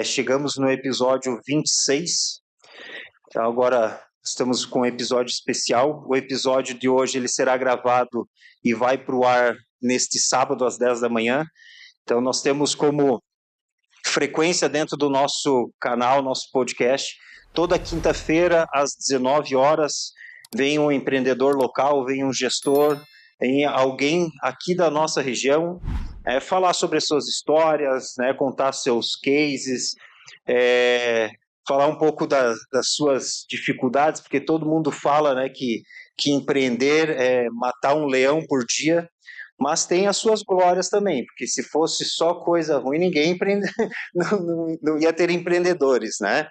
Chegamos no episódio 26, então agora estamos com um episódio especial. O episódio de hoje ele será gravado e vai para o ar neste sábado às 10 da manhã. Então nós temos como frequência dentro do nosso canal, nosso podcast, toda quinta-feira às 19 horas, vem um empreendedor local, vem um gestor, vem alguém aqui da nossa região, falar sobre as suas histórias, né, contar seus cases, falar um pouco das suas dificuldades, porque todo mundo fala, né, que empreender é matar um leão por dia, mas tem as suas glórias também, porque se fosse só coisa ruim, ninguém não ia ter empreendedores, né?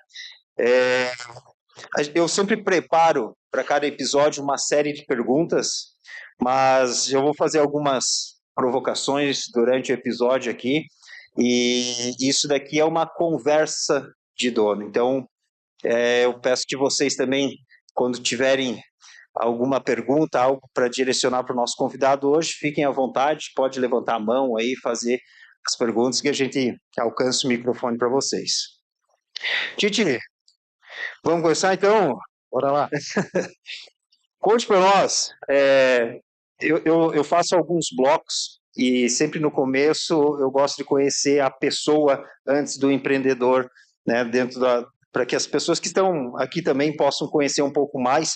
É, eu sempre preparo para cada episódio uma série de perguntas, mas eu vou fazer algumas provocações durante o episódio aqui, e isso daqui é uma conversa de dono. Então, eu peço que vocês também, quando tiverem alguma pergunta, algo para direcionar para o nosso convidado hoje, fiquem à vontade, pode levantar a mão aí, fazer as perguntas que a gente alcance o microfone para vocês. Titi, vamos começar então? Bora lá. Conte para nós. Eu faço alguns blocos e sempre no começo eu gosto de conhecer a pessoa antes do empreendedor, né, para que as pessoas que estão aqui também possam conhecer um pouco mais,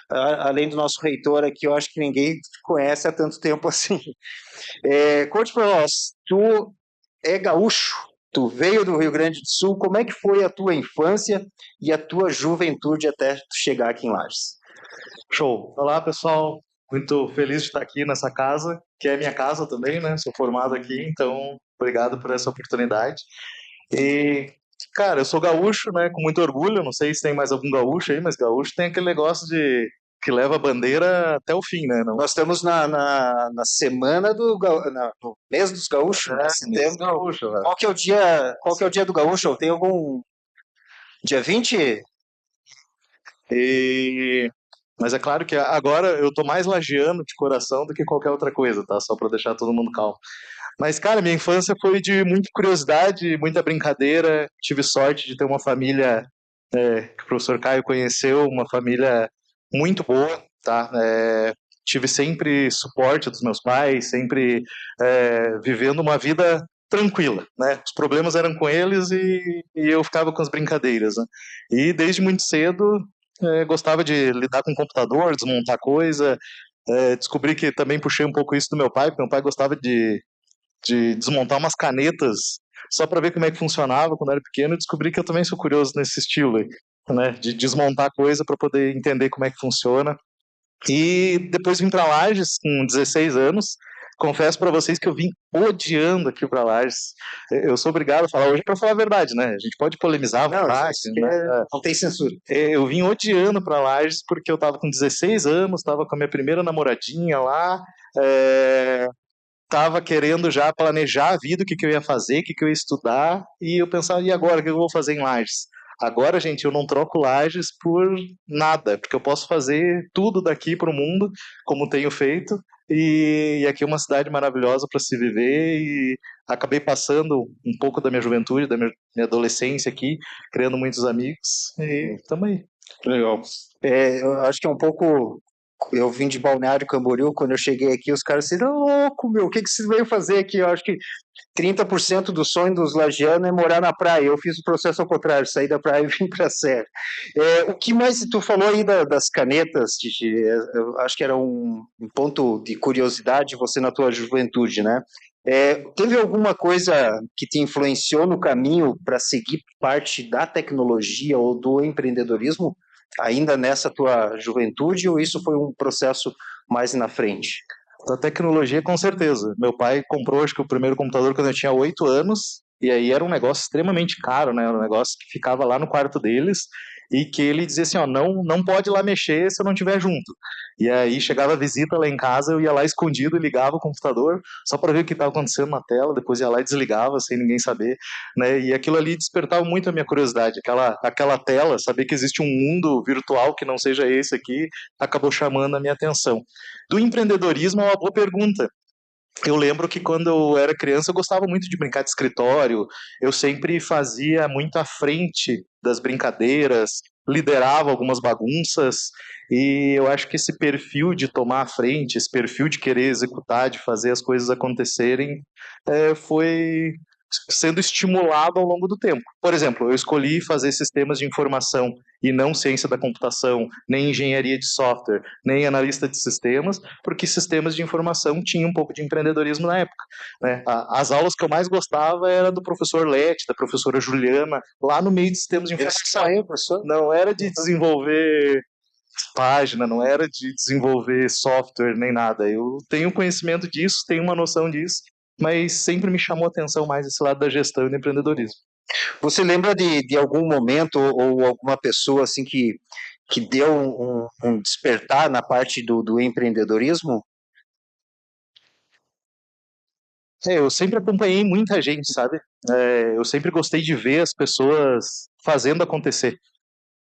além do nosso reitor aqui, eu acho que ninguém conhece há tanto tempo assim. Conte para nós, tu é gaúcho, tu veio do Rio Grande do Sul, como é que foi a tua infância e a tua juventude até tu chegar aqui em Lages? Show. Olá, pessoal. Muito feliz de estar aqui nessa casa, que é minha casa também, né? Sou formado aqui, então obrigado por essa oportunidade. E, cara, eu sou gaúcho, né? Com muito orgulho. Não sei se tem mais algum gaúcho aí, mas gaúcho tem aquele negócio de que leva a bandeira até o fim, né? Não... Nós estamos na semana no mês dos gaúchos, né? Setembro. Gaúcho, velho. Qual que é o dia do gaúcho? Tem algum dia 20? Mas é claro que agora eu tô mais lagiano de coração do que qualquer outra coisa, tá? Só para deixar todo mundo calmo. Mas, cara, minha infância foi de muita curiosidade, muita brincadeira. Tive sorte de ter uma família que o professor Caio conheceu, uma família muito boa, tá? Tive sempre suporte dos meus pais, sempre vivendo uma vida tranquila, né? Os problemas eram com eles e eu ficava com as brincadeiras, né? E desde muito cedo gostava de lidar com computador, desmontar coisa. Descobri que também puxei um pouco isso do meu pai, porque meu pai gostava de desmontar umas canetas só para ver como é que funcionava quando eu era pequeno, e descobri que eu também sou curioso nesse estilo aí, né, de desmontar coisa para poder entender como é que funciona. E depois vim para Lages com 16 anos. Confesso para vocês que eu vim odiando aqui para Lages. Eu sou obrigado a falar hoje para falar a verdade, né? A gente pode polemizar à vontade, né? Não tem censura. Eu vim odiando para Lages porque eu estava com 16 anos, estava com a minha primeira namoradinha lá, estava querendo já planejar a vida, o que eu ia fazer, o que eu ia estudar, e eu pensava, e agora, o que eu vou fazer em Lages? Agora, gente, eu não troco Lages por nada, porque eu posso fazer tudo daqui para o mundo, como tenho feito, e aqui é uma cidade maravilhosa para se viver, e acabei passando um pouco da minha juventude, da minha adolescência aqui, criando muitos amigos, e estamos aí. Legal. Eu acho que é um pouco. Eu vim de Balneário Camboriú, quando eu cheguei aqui, os caras disseram, louco, meu, o que você veio fazer aqui? Eu acho que 30% do sonho dos lagianos é morar na praia. Eu fiz o processo ao contrário, saí da praia e vim para a serra. O que mais tu falou aí das canetas, Titi? Eu acho que era um ponto de curiosidade você na tua juventude, né? Teve alguma coisa que te influenciou no caminho para seguir parte da tecnologia ou do empreendedorismo, ainda nessa tua juventude, ou isso foi um processo mais na frente? Da tecnologia, com certeza. Meu pai comprou, acho que o primeiro computador quando eu tinha 8 anos, e aí era um negócio extremamente caro, né? Era um negócio que ficava lá no quarto deles, e que ele dizia assim, ó, não pode ir lá mexer se eu não estiver junto. E aí chegava a visita lá em casa, eu ia lá escondido e ligava o computador, só para ver o que estava acontecendo na tela, depois ia lá e desligava, sem ninguém saber, né? E aquilo ali despertava muito a minha curiosidade, aquela tela, saber que existe um mundo virtual que não seja esse aqui, acabou chamando a minha atenção. Do empreendedorismo é uma boa pergunta. Eu lembro que quando eu era criança eu gostava muito de brincar de escritório, eu sempre fazia muito à frente das brincadeiras, liderava algumas bagunças, e eu acho que esse perfil de tomar a frente, esse perfil de querer executar, de fazer as coisas acontecerem, foi sendo estimulado ao longo do tempo. Por exemplo, eu escolhi fazer sistemas de informação e não ciência da computação, nem engenharia de software, nem analista de sistemas, porque sistemas de informação tinham um pouco de empreendedorismo na época. Né? As aulas que eu mais gostava era do professor Lete, da professora Juliana, lá no meio de sistemas de informação. Aí, professor? Não era de desenvolver página, não era de desenvolver software nem nada. Eu tenho conhecimento disso, tenho uma noção disso, mas sempre me chamou a atenção mais esse lado da gestão e do empreendedorismo. Você lembra de algum momento ou alguma pessoa assim que deu um despertar na parte do empreendedorismo? Eu sempre acompanhei muita gente, sabe? Eu sempre gostei de ver as pessoas fazendo acontecer.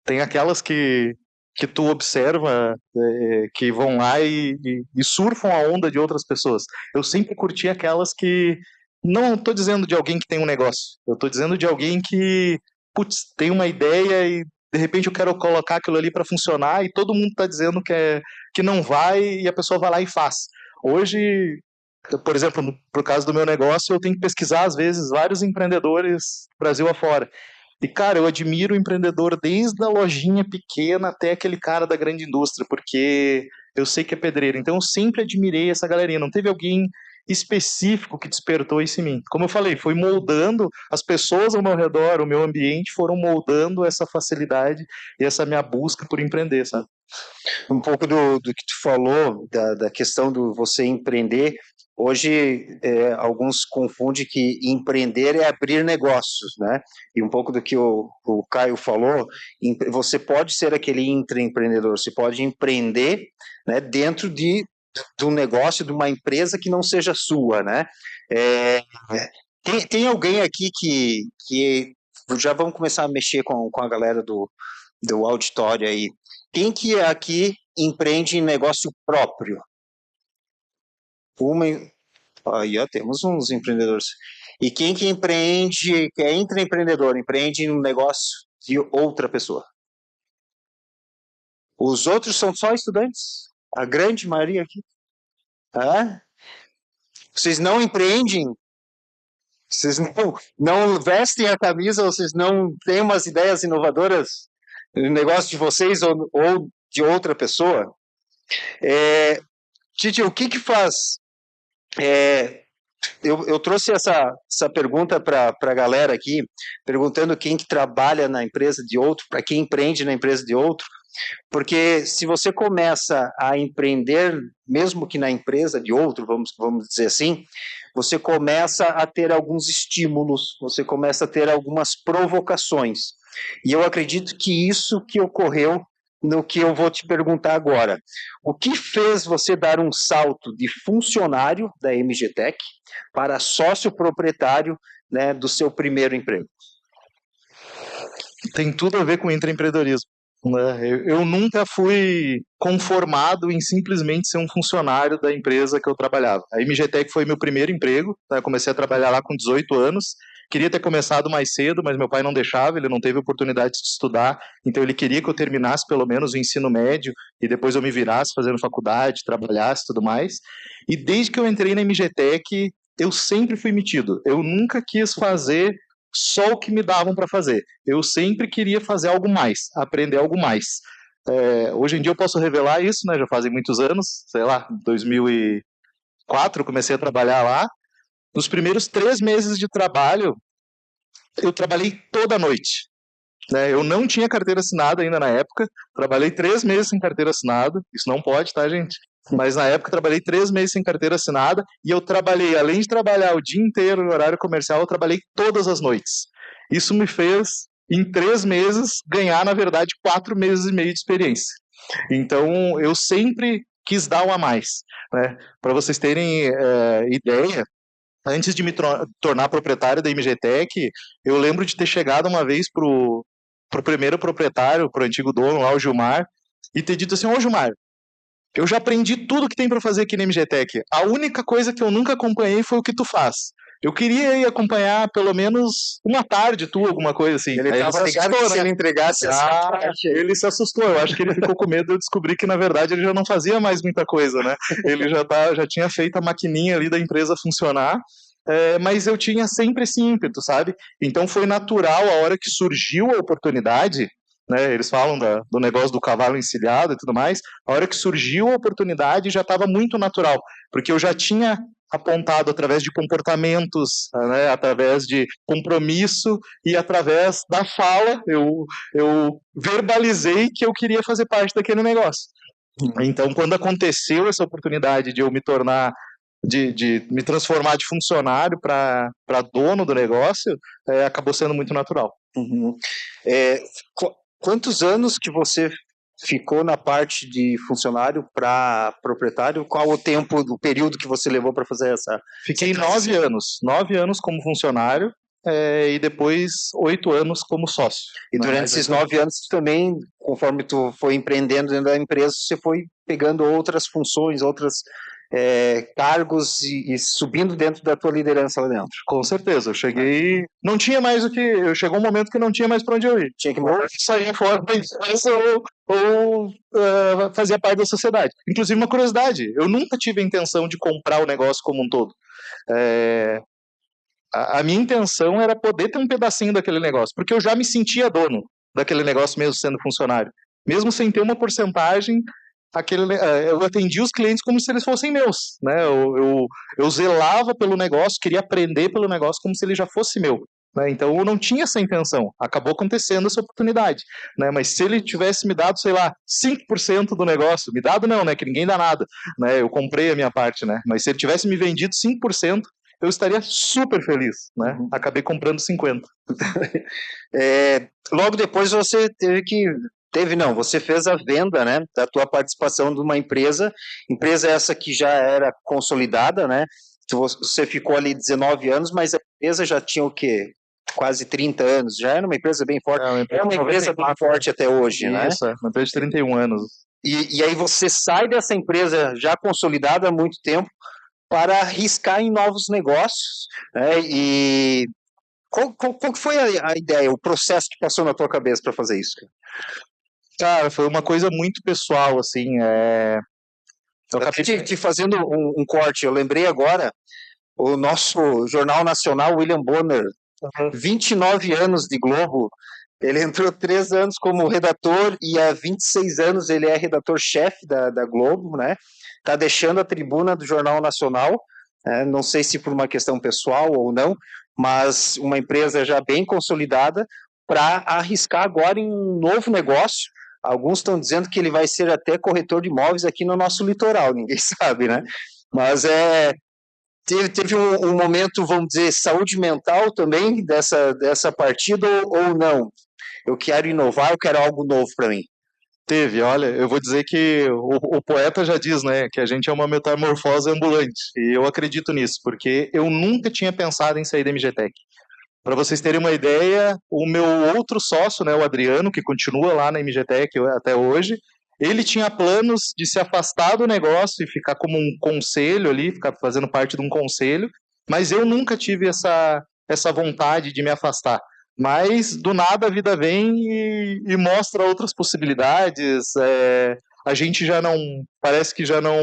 Tem aquelas que tu observa que vão lá e surfam a onda de outras pessoas. Eu sempre curti aquelas que. Não estou dizendo de alguém que tem um negócio. Eu estou dizendo de alguém que, putz, tem uma ideia e de repente eu quero colocar aquilo ali para funcionar e todo mundo está dizendo que não vai e a pessoa vai lá e faz. Hoje, por exemplo, por causa do meu negócio, eu tenho que pesquisar, às vezes, vários empreendedores Brasil afora. E, cara, eu admiro o empreendedor desde a lojinha pequena até aquele cara da grande indústria, porque eu sei que é pedreiro. Então, eu sempre admirei essa galerinha. Não teve alguém específico que despertou isso em mim. Como eu falei, foi moldando as pessoas ao meu redor, o meu ambiente, foram moldando essa facilidade e essa minha busca por empreender, sabe? Um pouco do que tu falou, da questão do você empreender. Hoje, alguns confundem que empreender é abrir negócios, né? E um pouco do que o Caio falou, você pode ser aquele intraempreendedor, você pode empreender, né, dentro de um negócio, de uma empresa que não seja sua, né? Tem alguém aqui que já vamos começar a mexer com a galera do auditório aí. Quem que aqui empreende em negócio próprio? Aí, ó, temos uns empreendedores. E quem que empreende, que é intraempreendedor, empreende em um negócio de outra pessoa? Os outros são só estudantes? A grande maioria aqui? Ah? Vocês não empreendem? Vocês não vestem a camisa? Vocês não têm umas ideias inovadoras no negócio de vocês ou de outra pessoa? Titi, o que faz? Eu trouxe essa pergunta para a galera aqui, perguntando quem que trabalha na empresa de outro, para quem empreende na empresa de outro, porque se você começa a empreender, mesmo que na empresa de outro, vamos dizer assim, você começa a ter alguns estímulos, você começa a ter algumas provocações. E eu acredito que isso que ocorreu no que eu vou te perguntar agora. O que fez você dar um salto de funcionário da MGTech para sócio proprietário, né, do seu primeiro emprego? Tem tudo a ver com intraempreendedorismo. Né? Eu nunca fui conformado em simplesmente ser um funcionário da empresa que eu trabalhava. A MGTech foi meu primeiro emprego, né? Eu comecei a trabalhar lá com 18 anos. Queria ter começado mais cedo, mas meu pai não deixava, ele não teve oportunidade de estudar, então ele queria que eu terminasse pelo menos o ensino médio e depois eu me virasse fazendo faculdade, trabalhasse e tudo mais. E desde que eu entrei na MGTech, eu sempre fui metido. Eu nunca quis fazer só o que me davam para fazer. Eu sempre queria fazer algo mais, aprender algo mais. Hoje em dia eu posso revelar isso, né? Já fazem muitos anos, sei lá, 2004 eu comecei a trabalhar lá. Nos primeiros 3 meses de trabalho, eu trabalhei toda noite. Né? Eu não tinha carteira assinada ainda na época, trabalhei 3 meses sem carteira assinada, isso não pode, tá, gente? Mas na época eu trabalhei 3 meses sem carteira assinada e eu trabalhei, além de trabalhar o dia inteiro no horário comercial, eu trabalhei todas as noites. Isso me fez, em 3 meses, ganhar, na verdade, 4 meses e meio de experiência. Então, eu sempre quis dar um a mais. Né? Para vocês terem ideia, antes de me tornar proprietário da MGTech, eu lembro de ter chegado uma vez pro primeiro proprietário, pro antigo dono lá, o Gilmar, e ter dito assim: ô Gilmar, eu já aprendi tudo que tem para fazer aqui na MGTech. A única coisa que eu nunca acompanhei foi o que tu faz. Eu queria ir acompanhar pelo menos uma tarde, alguma coisa assim. Ele estava ligado que se ele entregasse essa parte... Ele se assustou. Eu acho que ele ficou com medo de eu descobrir que, na verdade, ele já não fazia mais muita coisa, né? Ele já tinha feito a maquininha ali da empresa funcionar, mas eu tinha sempre esse ímpeto, sabe? Então foi natural a hora que surgiu a oportunidade, né? Eles falam do negócio do cavalo encilhado e tudo mais. A hora que surgiu a oportunidade já estava muito natural, porque eu já tinha apontado através de comportamentos, né, através de compromisso e através da fala, eu verbalizei que eu queria fazer parte daquele negócio. Então, quando aconteceu essa oportunidade de eu me tornar, de me transformar de funcionário para dono do negócio, acabou sendo muito natural. Uhum. Quantos anos que você ficou na parte de funcionário para proprietário? Qual o período que você levou para fazer essa? Fiquei 9 anos. 9 anos como funcionário e depois 8 anos como sócio. E durante esses 9 anos também, conforme tu foi empreendendo dentro da empresa, você foi pegando outras funções, outros cargos e subindo dentro da tua liderança lá dentro. Com certeza, eu cheguei... Não tinha mais o que... Chegou um momento que não tinha mais para onde eu ir. Tinha que sair fora da empresa ou fazia parte da sociedade. Inclusive, uma curiosidade, eu nunca tive a intenção de comprar o negócio como um todo. A minha intenção era poder ter um pedacinho daquele negócio, porque eu já me sentia dono daquele negócio mesmo sendo funcionário. Mesmo sem ter uma porcentagem, eu atendia os clientes como se eles fossem meus, né? Eu zelava pelo negócio, queria aprender pelo negócio como se ele já fosse meu, né? Então eu não tinha essa intenção, acabou acontecendo essa oportunidade, né? Mas se ele tivesse me dado, sei lá, 5% do negócio, me dado não, né? Que ninguém dá nada, né? Eu comprei a minha parte, né? Mas se ele tivesse me vendido 5%, eu estaria super feliz, né? Acabei comprando 50%. Logo depois você você fez a venda, né, da tua participação de uma empresa essa que já era consolidada, né? Você ficou ali 19 anos, mas a empresa já tinha o quê? Quase 30 anos, já era uma empresa bem forte. É uma empresa bem forte até hoje, né? Isso, uma empresa de 31 anos. E aí você sai dessa empresa já consolidada há muito tempo para arriscar em novos negócios, né? E qual foi a ideia, o processo que passou na tua cabeça para fazer isso? Cara, foi uma coisa muito pessoal, assim. Eu acabei te fazendo um corte, eu lembrei agora, o nosso Jornal Nacional, William Bonner, 29 anos de Globo, ele entrou 3 anos como redator e há 26 anos ele é redator-chefe da Globo, né? Está deixando a tribuna do Jornal Nacional, não sei se por uma questão pessoal ou não, mas uma empresa já bem consolidada para arriscar agora em um novo negócio. Alguns estão dizendo que ele vai ser até corretor de imóveis aqui no nosso litoral, ninguém sabe, né? Mas teve um momento, vamos dizer, saúde mental também dessa partida ou não? Eu quero inovar, eu quero algo novo para mim. Teve, olha, eu vou dizer que o poeta já diz, né, que a gente é uma metamorfose ambulante, e eu acredito nisso, porque eu nunca tinha pensado em sair da MGTech. Para vocês terem uma ideia, o meu outro sócio, né, o Adriano, que continua lá na MGTech até hoje, ele tinha planos de se afastar do negócio e ficar como um conselho ali, ficar fazendo parte de um conselho, mas eu nunca tive essa vontade de me afastar. Mas, do nada, a vida vem e mostra outras possibilidades. A gente parece que já não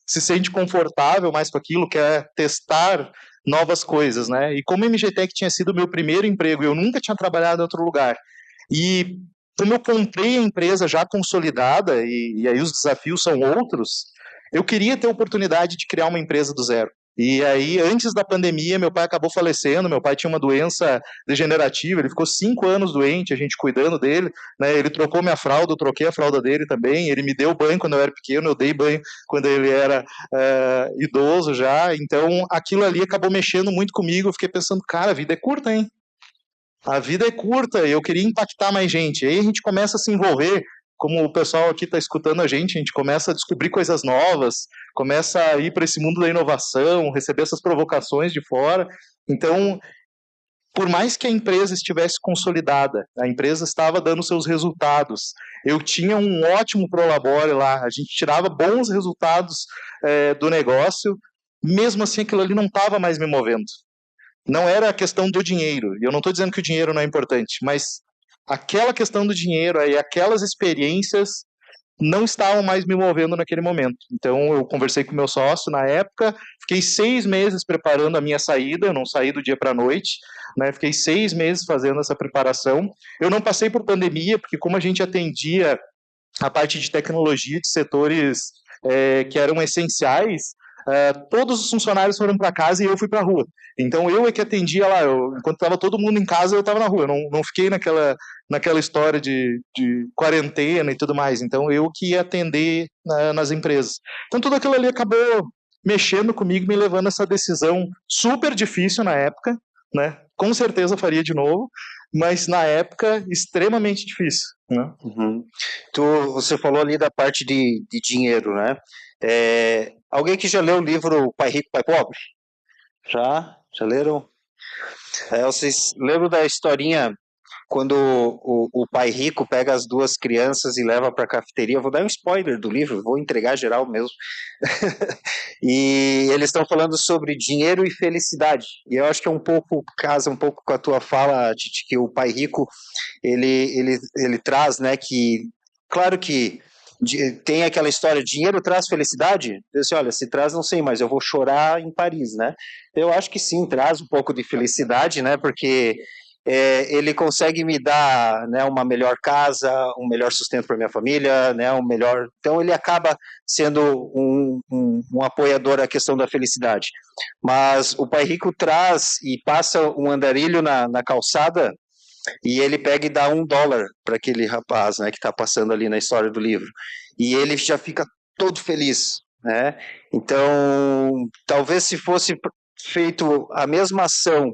se sente confortável mais com aquilo, quer testar novas coisas, né? E como a MGTech tinha sido o meu primeiro emprego, eu nunca tinha trabalhado em outro lugar. E como eu comprei a empresa já consolidada, e aí os desafios são outros, eu queria ter a oportunidade de criar uma empresa do zero. E aí, antes da pandemia, meu pai acabou falecendo, meu pai tinha uma doença degenerativa, ele ficou 5 anos doente, a gente cuidando dele, né? Ele trocou minha fralda, eu troquei a fralda dele também, ele me deu banho quando eu era pequeno, eu dei banho quando ele era idoso já, então aquilo ali acabou mexendo muito comigo, eu fiquei pensando, cara, a vida é curta, hein? A vida é curta e eu queria impactar mais gente. E aí a gente começa a se envolver, como o pessoal aqui está escutando a gente começa a descobrir coisas novas, começa a ir para esse mundo da inovação, receber essas provocações de fora. Então, por mais que a empresa estivesse consolidada, a empresa estava dando seus resultados, eu tinha um ótimo prolabore lá, a gente tirava bons resultados do negócio, mesmo assim aquilo ali não estava mais me movendo. Não era a questão do dinheiro, e eu não estou dizendo que o dinheiro não é importante, mas aquela questão do dinheiro e aquelas experiências não estavam mais me movendo naquele momento. Então, eu conversei com meu sócio na época, fiquei 6 meses preparando a minha saída, eu não saí do dia para a noite, né? Fiquei 6 meses fazendo essa preparação. Eu não passei por pandemia, porque como a gente atendia a parte de tecnologia de setores que eram essenciais, todos os funcionários foram para casa e eu fui para a rua. Então eu é que atendia lá, enquanto estava todo mundo em casa, eu estava na rua, eu não fiquei naquela história de quarentena e tudo mais. Então eu que ia atender nas empresas. Então tudo aquilo ali acabou mexendo comigo, me levando a essa decisão super difícil na época, né? Com certeza faria de novo, mas na época extremamente difícil, né? Uhum. Você falou ali da parte de dinheiro, né? Alguém que já leu o livro Pai Rico, Pai Pobre? Já leram? Vocês lembram da historinha quando o pai rico pega as duas crianças e leva para a cafeteria? Eu vou dar um spoiler do livro, vou entregar geral mesmo. E eles estão falando sobre dinheiro e felicidade. E eu acho que casa um pouco com a tua fala, Titi, que o pai rico ele traz, né, que claro que tem aquela história, dinheiro traz felicidade? Eu disse, olha, se traz não sei, mas eu vou chorar em Paris, né? Eu acho que sim, traz um pouco de felicidade, né? Porque ele consegue me dar, né, uma melhor casa, um melhor sustento para minha família, né, um melhor. Então ele acaba sendo um apoiador à questão da felicidade. Mas o pai rico traz e passa um andarilho na calçada e ele pega e dá $1 para aquele rapaz, né, que está passando ali na história do livro. E ele já fica todo feliz, né? Então, talvez se fosse feito a mesma ação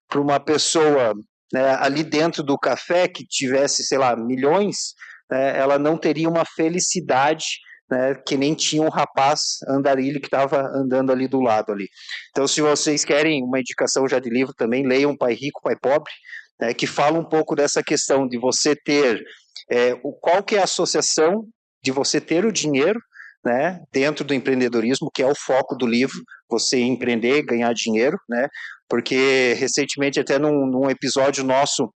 para uma pessoa, né, ali dentro do café que tivesse, sei lá, milhões, né, ela não teria uma felicidade, né, que nem tinha um rapaz andarilho que estava andando ali do lado ali. Então, se vocês querem uma indicação já de livro também, leiam Pai Rico, Pai Pobre, né, que fala um pouco dessa questão de você ter qual que é a associação de você ter o dinheiro, né, dentro do empreendedorismo, que é o foco do livro, você empreender, ganhar dinheiro, né, porque recentemente até num episódio nosso,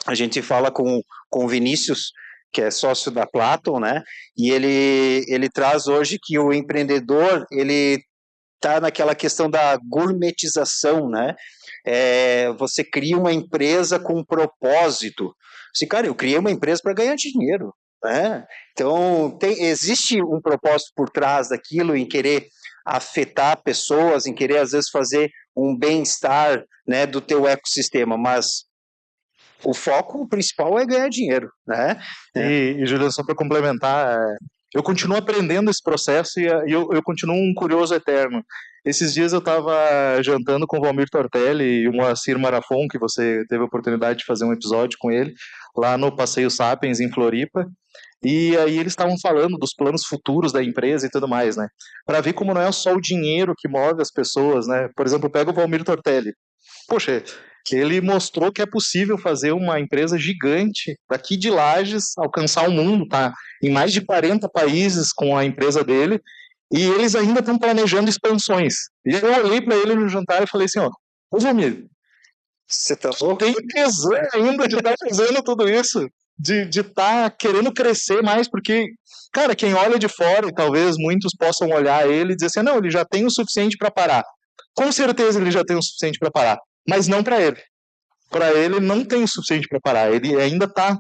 a gente fala com o Vinícius, que é sócio da Platon, né, e ele traz hoje que o empreendedor, ele está naquela questão da gourmetização, né? Você cria uma empresa com um propósito. Cara, eu criei uma empresa para ganhar dinheiro, né? Então, existe um propósito por trás daquilo, em querer afetar pessoas, em querer, às vezes, fazer um bem-estar, né, do teu ecossistema, mas o foco principal é ganhar dinheiro, né? E Juliano, só para complementar, eu continuo aprendendo esse processo e eu continuo um curioso eterno. Esses dias eu estava jantando com o Valmir Tortelli e o Moacir Marafon, que você teve a oportunidade de fazer um episódio com ele, lá no Passeio Sapiens, em Floripa, e aí eles estavam falando dos planos futuros da empresa e tudo mais, né? Para ver como não é só o dinheiro que move as pessoas, né? Por exemplo, pega o Valmir Tortelli. Poxa, ele mostrou que é possível fazer uma empresa gigante daqui de Lages, alcançar o mundo, tá? Em mais de 40 países com a empresa dele, e eles ainda estão planejando expansões. E eu olhei para ele no jantar e falei assim, ó, ô Valmir, você tá louco? Tem tesão ainda de estar fazendo tudo isso, de estar querendo crescer mais, porque, cara, quem olha de fora, e talvez muitos possam olhar ele e dizer assim, não, ele já tem o suficiente para parar. Com certeza ele já tem o suficiente para parar, mas não para ele. Para ele não tem o suficiente para parar, ele ainda está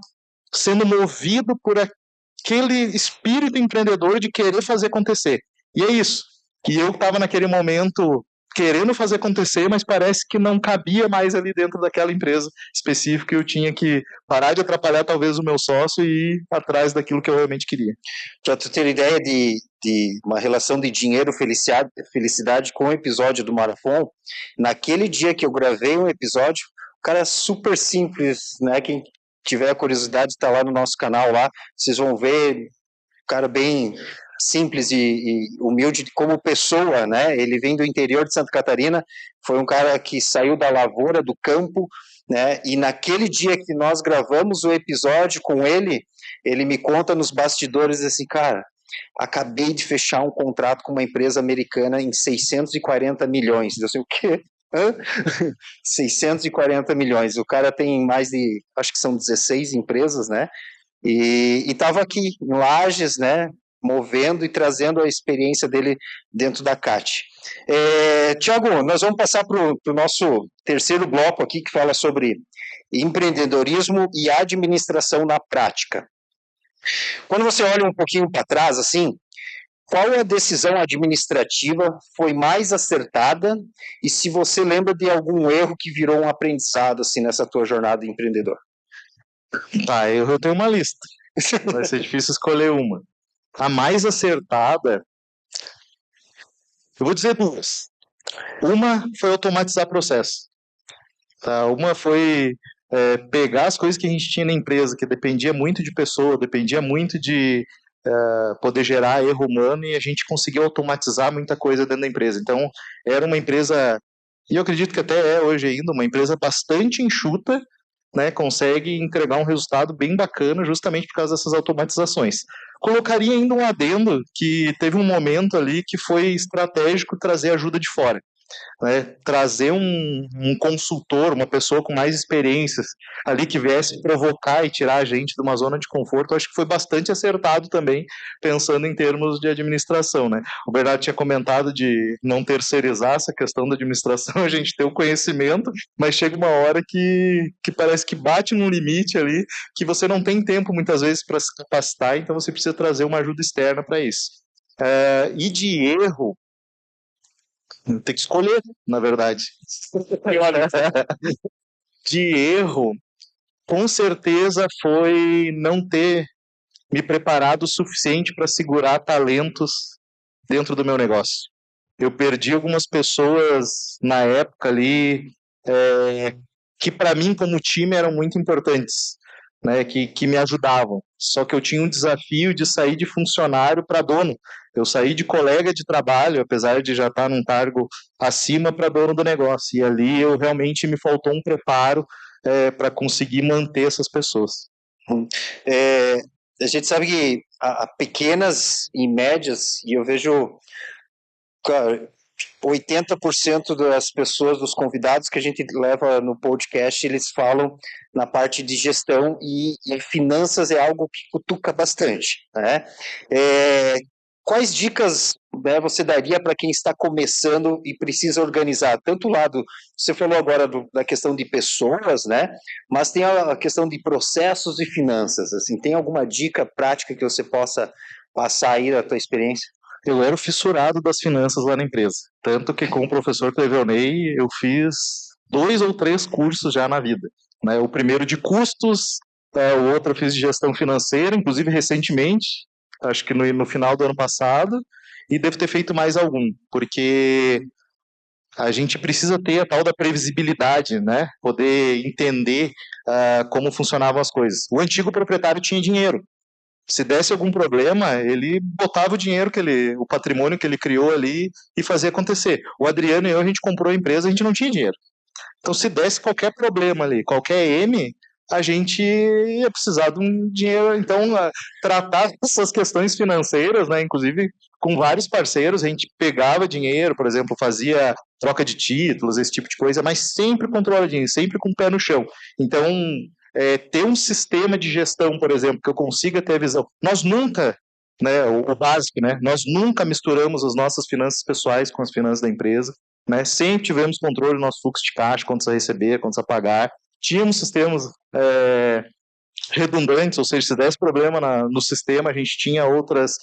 sendo movido por aquele espírito empreendedor de querer fazer acontecer. E é isso. E eu estava naquele momento querendo fazer acontecer, mas parece que não cabia mais ali dentro daquela empresa específica e eu tinha que parar de atrapalhar talvez o meu sócio e ir atrás daquilo que eu realmente queria. Para tu ter ideia de uma relação de dinheiro, felicidade com o episódio do Marafon, naquele dia que eu gravei um episódio, o cara é super simples, né? Quem tiver a curiosidade está lá no nosso canal lá, vocês vão ver, cara bem simples e humilde como pessoa, né? Ele vem do interior de Santa Catarina, foi um cara que saiu da lavoura, do campo, né? E naquele dia que nós gravamos o episódio com ele, ele me conta nos bastidores assim, cara, acabei de fechar um contrato com uma empresa americana em 640 milhões. Eu sei o quê? 640 milhões. O cara tem mais de, acho que são 16 empresas, né? E estava aqui em Lages, né? Movendo e trazendo a experiência dele dentro da CAT. Tiago, nós vamos passar para o nosso terceiro bloco aqui, que fala sobre empreendedorismo e administração na prática. Quando você olha um pouquinho para trás, assim, qual a decisão administrativa foi mais acertada e se você lembra de algum erro que virou um aprendizado assim nessa tua jornada de empreendedor? Tá, eu tenho uma lista. Vai ser difícil escolher uma. A mais acertada, eu vou dizer duas. Uma foi automatizar processo. Tá? Uma foi pegar as coisas que a gente tinha na empresa, que dependia muito de pessoa, dependia muito de poder gerar erro humano, e a gente conseguiu automatizar muita coisa dentro da empresa. Então, era uma empresa, e eu acredito que até é hoje ainda, uma empresa bastante enxuta, né, consegue entregar um resultado bem bacana justamente por causa dessas automatizações. Colocaria ainda um adendo que teve um momento ali que foi estratégico trazer ajuda de fora. Né, trazer um consultor, uma pessoa com mais experiências ali que viesse provocar e tirar a gente de uma zona de conforto, acho que foi bastante acertado também, pensando em termos de administração, né? O Bernardo tinha comentado de não terceirizar essa questão da administração, a gente tem o conhecimento, mas chega uma hora que parece que bate num limite ali, que você não tem tempo muitas vezes para se capacitar, então você precisa trazer uma ajuda externa para isso. E de erro, tem que escolher, na verdade. De erro, com certeza foi não ter me preparado o suficiente para segurar talentos dentro do meu negócio. Eu perdi algumas pessoas na época ali que para mim como time eram muito importantes, né, que me ajudavam. Só que eu tinha um desafio de sair de funcionário para dono. Eu saí de colega de trabalho, apesar de já estar num cargo acima, para dono do negócio. E ali eu realmente me faltou um preparo para conseguir manter essas pessoas. A gente sabe que há pequenas e médias, e eu vejo, cara, 80% das pessoas, dos convidados que a gente leva no podcast, eles falam na parte de gestão e finanças é algo que cutuca bastante, né? Quais dicas, né, você daria para quem está começando e precisa organizar tanto o lado, você falou agora da questão de pessoas, né? Mas tem a questão de processos e finanças, assim, tem alguma dica prática que você possa passar aí da tua experiência? Eu era o fissurado das finanças lá na empresa. Tanto que com o professor Clevelney eu fiz 2 ou 3 cursos já na vida. Né? O primeiro de custos, o outro eu fiz de gestão financeira, inclusive recentemente, acho que no final do ano passado, e devo ter feito mais algum, porque a gente precisa ter a tal da previsibilidade, né? Poder entender como funcionavam as coisas. O antigo proprietário tinha dinheiro. Se desse algum problema, ele botava o dinheiro o patrimônio que ele criou ali e fazia acontecer. O Adriano e eu, a gente comprou a empresa, a gente não tinha dinheiro. Então, se desse qualquer problema ali, qualquer M, a gente ia precisar de um dinheiro. Então, tratar essas questões financeiras, né, inclusive com vários parceiros, a gente pegava dinheiro, por exemplo, fazia troca de títulos, esse tipo de coisa, mas sempre controladinho, sempre com o pé no chão. Então, ter um sistema de gestão, por exemplo, que eu consiga ter a visão. Nós nunca, né, o básico, né, nós nunca misturamos as nossas finanças pessoais com as finanças da empresa, né, sempre tivemos controle do nosso fluxo de caixa, quantos a receber, quantos a pagar. Tínhamos sistemas redundantes, ou seja, se desse problema no sistema, a gente tinha outros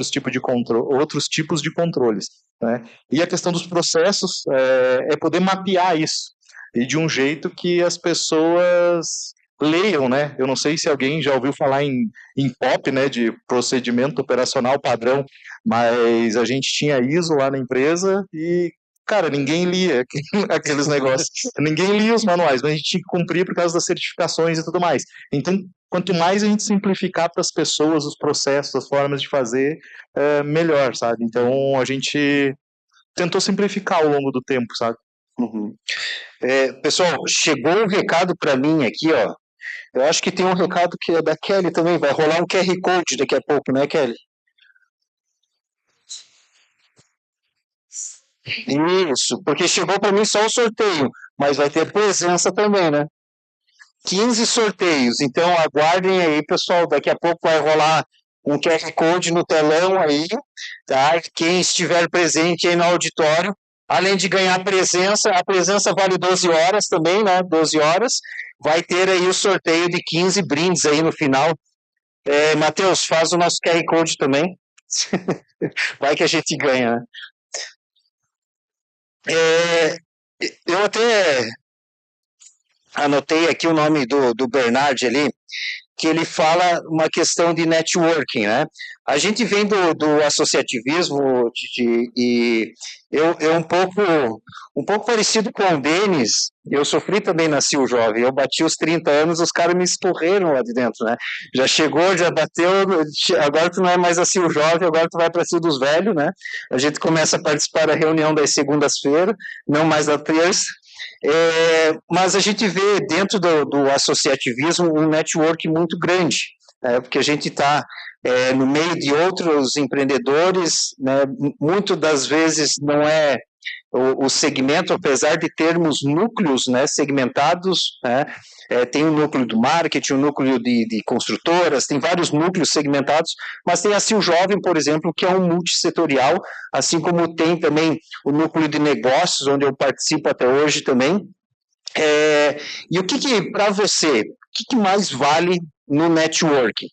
tipos de controles. Né? E a questão dos processos é poder mapear isso, e de um jeito que as pessoas leiam, né? Eu não sei se alguém já ouviu falar em POP, né, de procedimento operacional padrão, mas a gente tinha ISO lá na empresa e, cara, ninguém lia aqueles negócios, ninguém lia os manuais, mas a gente tinha que cumprir por causa das certificações e tudo mais. Então, quanto mais a gente simplificar para as pessoas os processos, as formas de fazer, melhor, sabe? Então, a gente tentou simplificar ao longo do tempo, sabe? Uhum. Pessoal, chegou um recado para mim aqui, ó. Eu acho que tem um recado que é da Kelly também. Vai rolar um QR Code daqui a pouco, né, Kelly? Isso, porque chegou para mim só o sorteio, mas vai ter presença também, né? 15 sorteios, então aguardem aí, pessoal. Daqui a pouco vai rolar um QR Code no telão aí, tá? Quem estiver presente aí no auditório, além de ganhar presença, a presença vale 12 horas também, né? 12 horas. Vai ter aí o sorteio de 15 brindes aí no final. Matheus, faz o nosso QR Code também. Vai que a gente ganha, né? É, eu até anotei aqui o nome do Bernard ali, que ele fala uma questão de networking, né? A gente vem do associativismo e eu um pouco parecido com o Denis, eu sofri também na CIL Jovem, eu bati os 30 anos, os caras me escorreram lá de dentro, né? Já chegou, já bateu, agora tu não é mais a CIL Jovem, agora tu vai para a CIL dos Velhos, né? A gente começa a participar da reunião das segundas-feiras, não mais da terça, mas a gente vê dentro do associativismo um network muito grande, porque a gente está no meio de outros empreendedores, né, muito das vezes não é o segmento, apesar de termos núcleos, né, segmentados, né, tem o núcleo do marketing, o núcleo de construtoras, tem vários núcleos segmentados, mas tem assim o Jovem, por exemplo, que é um multissetorial, assim como tem também o núcleo de negócios, onde eu participo até hoje também. E o que para você, o que mais vale no networking?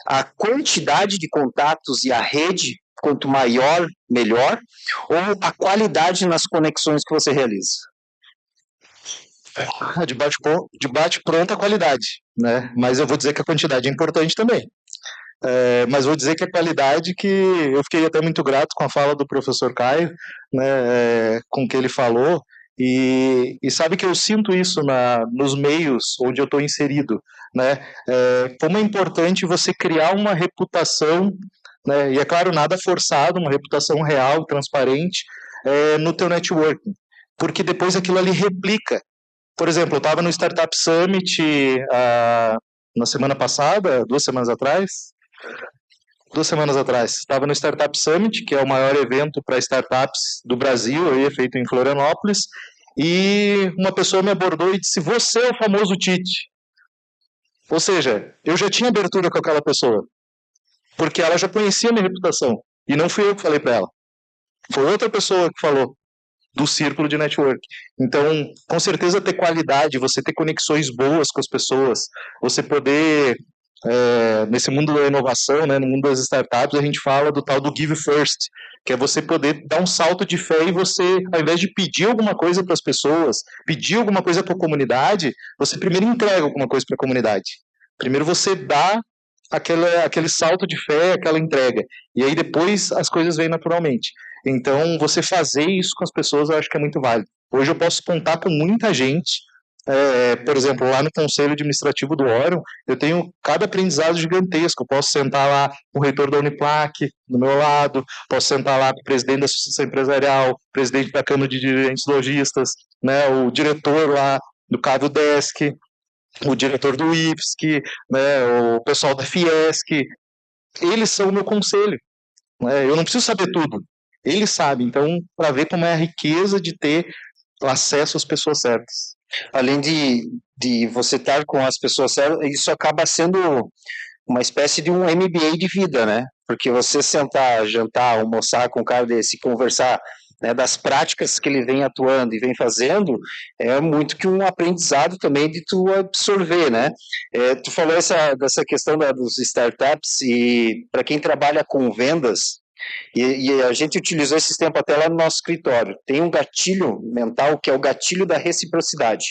A quantidade de contatos e a rede, quanto maior, melhor, ou a qualidade nas conexões que você realiza? De bate-pronto a qualidade, né? Mas eu vou dizer que a quantidade é importante também. Mas vou dizer que a qualidade, que eu fiquei até muito grato com a fala do professor Caio, né, com o que ele falou, e sabe que eu sinto isso nos meios onde eu estou inserido, né? Como é importante você criar uma reputação, né, e é claro, nada forçado, uma reputação real, transparente, no teu networking, porque depois aquilo ali replica. Por exemplo, eu estava no Startup Summit na semana passada, 2 semanas atrás, 2 semanas atrás, estava no Startup Summit, que é o maior evento para startups do Brasil, aí é feito em Florianópolis, e uma pessoa me abordou e disse: "Você é o famoso Tite". Ou seja, eu já tinha abertura com aquela pessoa, porque ela já conhecia a minha reputação, e não fui eu que falei para ela, foi outra pessoa que falou do círculo de network. Então, com certeza ter qualidade, você ter conexões boas com as pessoas, você poder nesse mundo da inovação, né, no mundo das startups, a gente fala do tal do give first, que é você poder dar um salto de fé e você, ao invés de pedir alguma coisa para as pessoas, pedir alguma coisa para a comunidade, você primeiro entrega alguma coisa para a comunidade. Primeiro você dá aquele salto de fé, aquela entrega. E aí depois as coisas vêm naturalmente. Então, você fazer isso com as pessoas, eu acho que é muito válido. Hoje eu posso contar com muita gente, por exemplo, lá no Conselho Administrativo do Orion, eu tenho cada aprendizado gigantesco. Eu posso sentar lá com o reitor da Uniplac do meu lado, posso sentar lá com o presidente da Associação Empresarial, presidente da Câmara de Dirigentes Lojistas, né, o diretor lá do Cabo Desk, o diretor do IFSC, né, o pessoal da Fiesc. Eles são o meu conselho. Né? Eu não preciso saber tudo. Eles sabem. Então, para ver como é a riqueza de ter acesso às pessoas certas. Além de você estar com as pessoas certas, isso acaba sendo uma espécie de um MBA de vida, né? Porque você sentar, jantar, almoçar com um cara desse, conversar, né, das práticas que ele vem atuando e vem fazendo, é muito que um aprendizado também de tu absorver, né? Tu falou dessa questão dos startups e para quem trabalha com vendas, e a gente utilizou esse tempo até lá no nosso escritório. Tem um gatilho mental que é o gatilho da reciprocidade.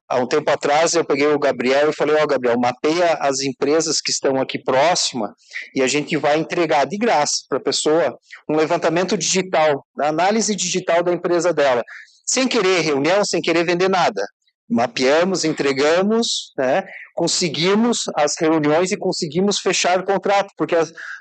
Há um tempo atrás eu peguei o Gabriel e falei: Gabriel, mapeia as empresas que estão aqui próxima e a gente vai entregar de graça para a pessoa um levantamento digital, a análise digital da empresa dela, sem querer reunião, sem querer vender nada. Mapeamos, entregamos, né? Conseguimos as reuniões e conseguimos fechar o contrato, porque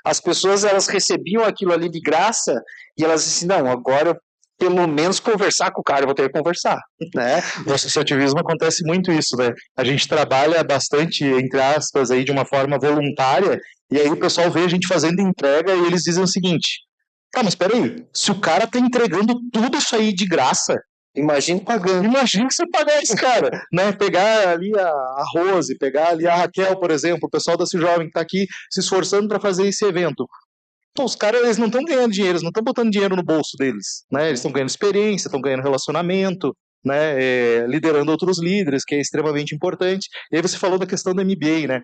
as pessoas elas recebiam aquilo ali de graça e elas disseram: não, agora pelo menos conversar com o cara, eu vou ter que conversar, né? No associativismo acontece muito isso, né? A gente trabalha bastante, entre aspas, aí de uma forma voluntária, e aí o pessoal vê a gente fazendo entrega e eles dizem o seguinte: tá, mas peraí, se o cara tá entregando tudo isso aí de graça, Imagina pagando. imagina você pagar esse cara, né? Pegar ali a Rose, pegar ali a Raquel, por exemplo, o pessoal da Se Jovem que tá aqui se esforçando para fazer esse evento. Pô, os caras, eles não estão ganhando dinheiro, eles não estão botando dinheiro no bolso deles, né? Eles estão ganhando experiência, estão ganhando relacionamento, né? Liderando outros líderes, que é extremamente importante. E aí você falou da questão do MBA, né?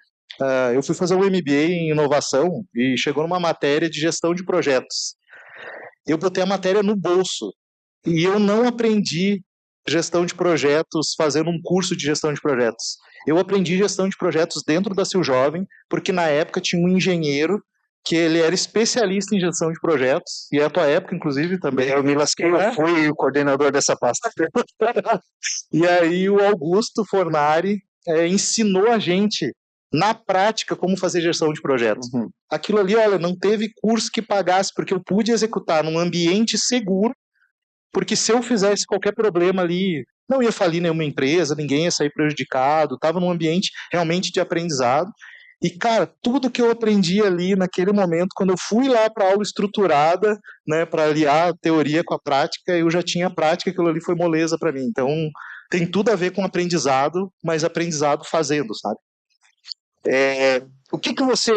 Eu fui fazer um MBA em inovação e chegou numa matéria de gestão de projetos. Eu botei a matéria no bolso e eu não aprendi gestão de projetos fazendo um curso de gestão de projetos. Eu aprendi gestão de projetos dentro da Sil Jovem, porque na época tinha um engenheiro que ele era especialista em gestão de projetos, e é a tua época, inclusive, também. Eu me lasquei, eu fui o coordenador dessa pasta. E aí o Augusto Fornari ensinou a gente, na prática, como fazer gestão de projetos. Aquilo ali, olha, não teve curso que pagasse, porque eu pude executar num ambiente seguro, porque se eu fizesse qualquer problema ali, não ia falir nenhuma empresa, ninguém ia sair prejudicado, estava num ambiente realmente de aprendizado. E, cara, tudo que eu aprendi ali naquele momento, quando eu fui lá para a aula estruturada, né, para aliar a teoria com a prática, eu já tinha a prática, aquilo ali foi moleza para mim. Então, tem tudo a ver com aprendizado, mas aprendizado fazendo, sabe? O que você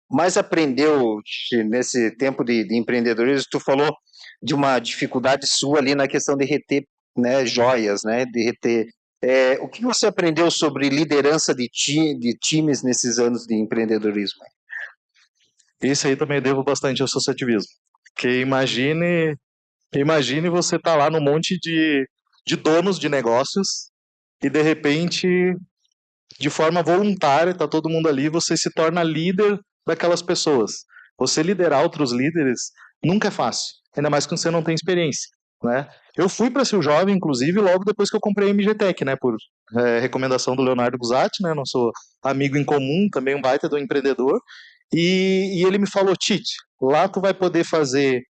mais aprendeu nesse tempo de empreendedorismo? Tu falou de uma dificuldade sua ali na questão de reter, né, joias, né, de reter. O que você aprendeu sobre liderança de times nesses anos de empreendedorismo? Esse aí também devo bastante ao associativismo. Porque imagine você tá lá num monte de donos de negócios e de repente, de forma voluntária, tá todo mundo ali, você se torna líder daquelas pessoas. Você liderar outros líderes nunca é fácil, ainda mais quando você não tem experiência, né? Eu fui para ser jovem, inclusive, logo depois que eu comprei a MGTech, né, por recomendação do Leonardo Guzatti, né, nosso amigo em comum, também um baita do empreendedor, e ele me falou: Tite, lá tu vai poder fazer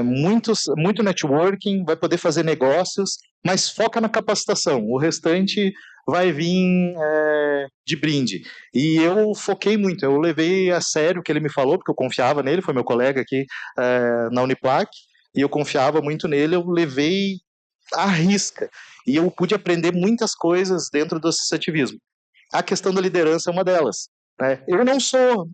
muito networking, vai poder fazer negócios, mas foca na capacitação. O restante vai vir de brinde. E eu foquei muito, eu levei a sério o que ele me falou, porque eu confiava nele, foi meu colega aqui na Uniplac, e eu confiava muito nele, eu levei à risca. E eu pude aprender muitas coisas dentro do associativismo. A questão da liderança é uma delas. Né? Eu não sou,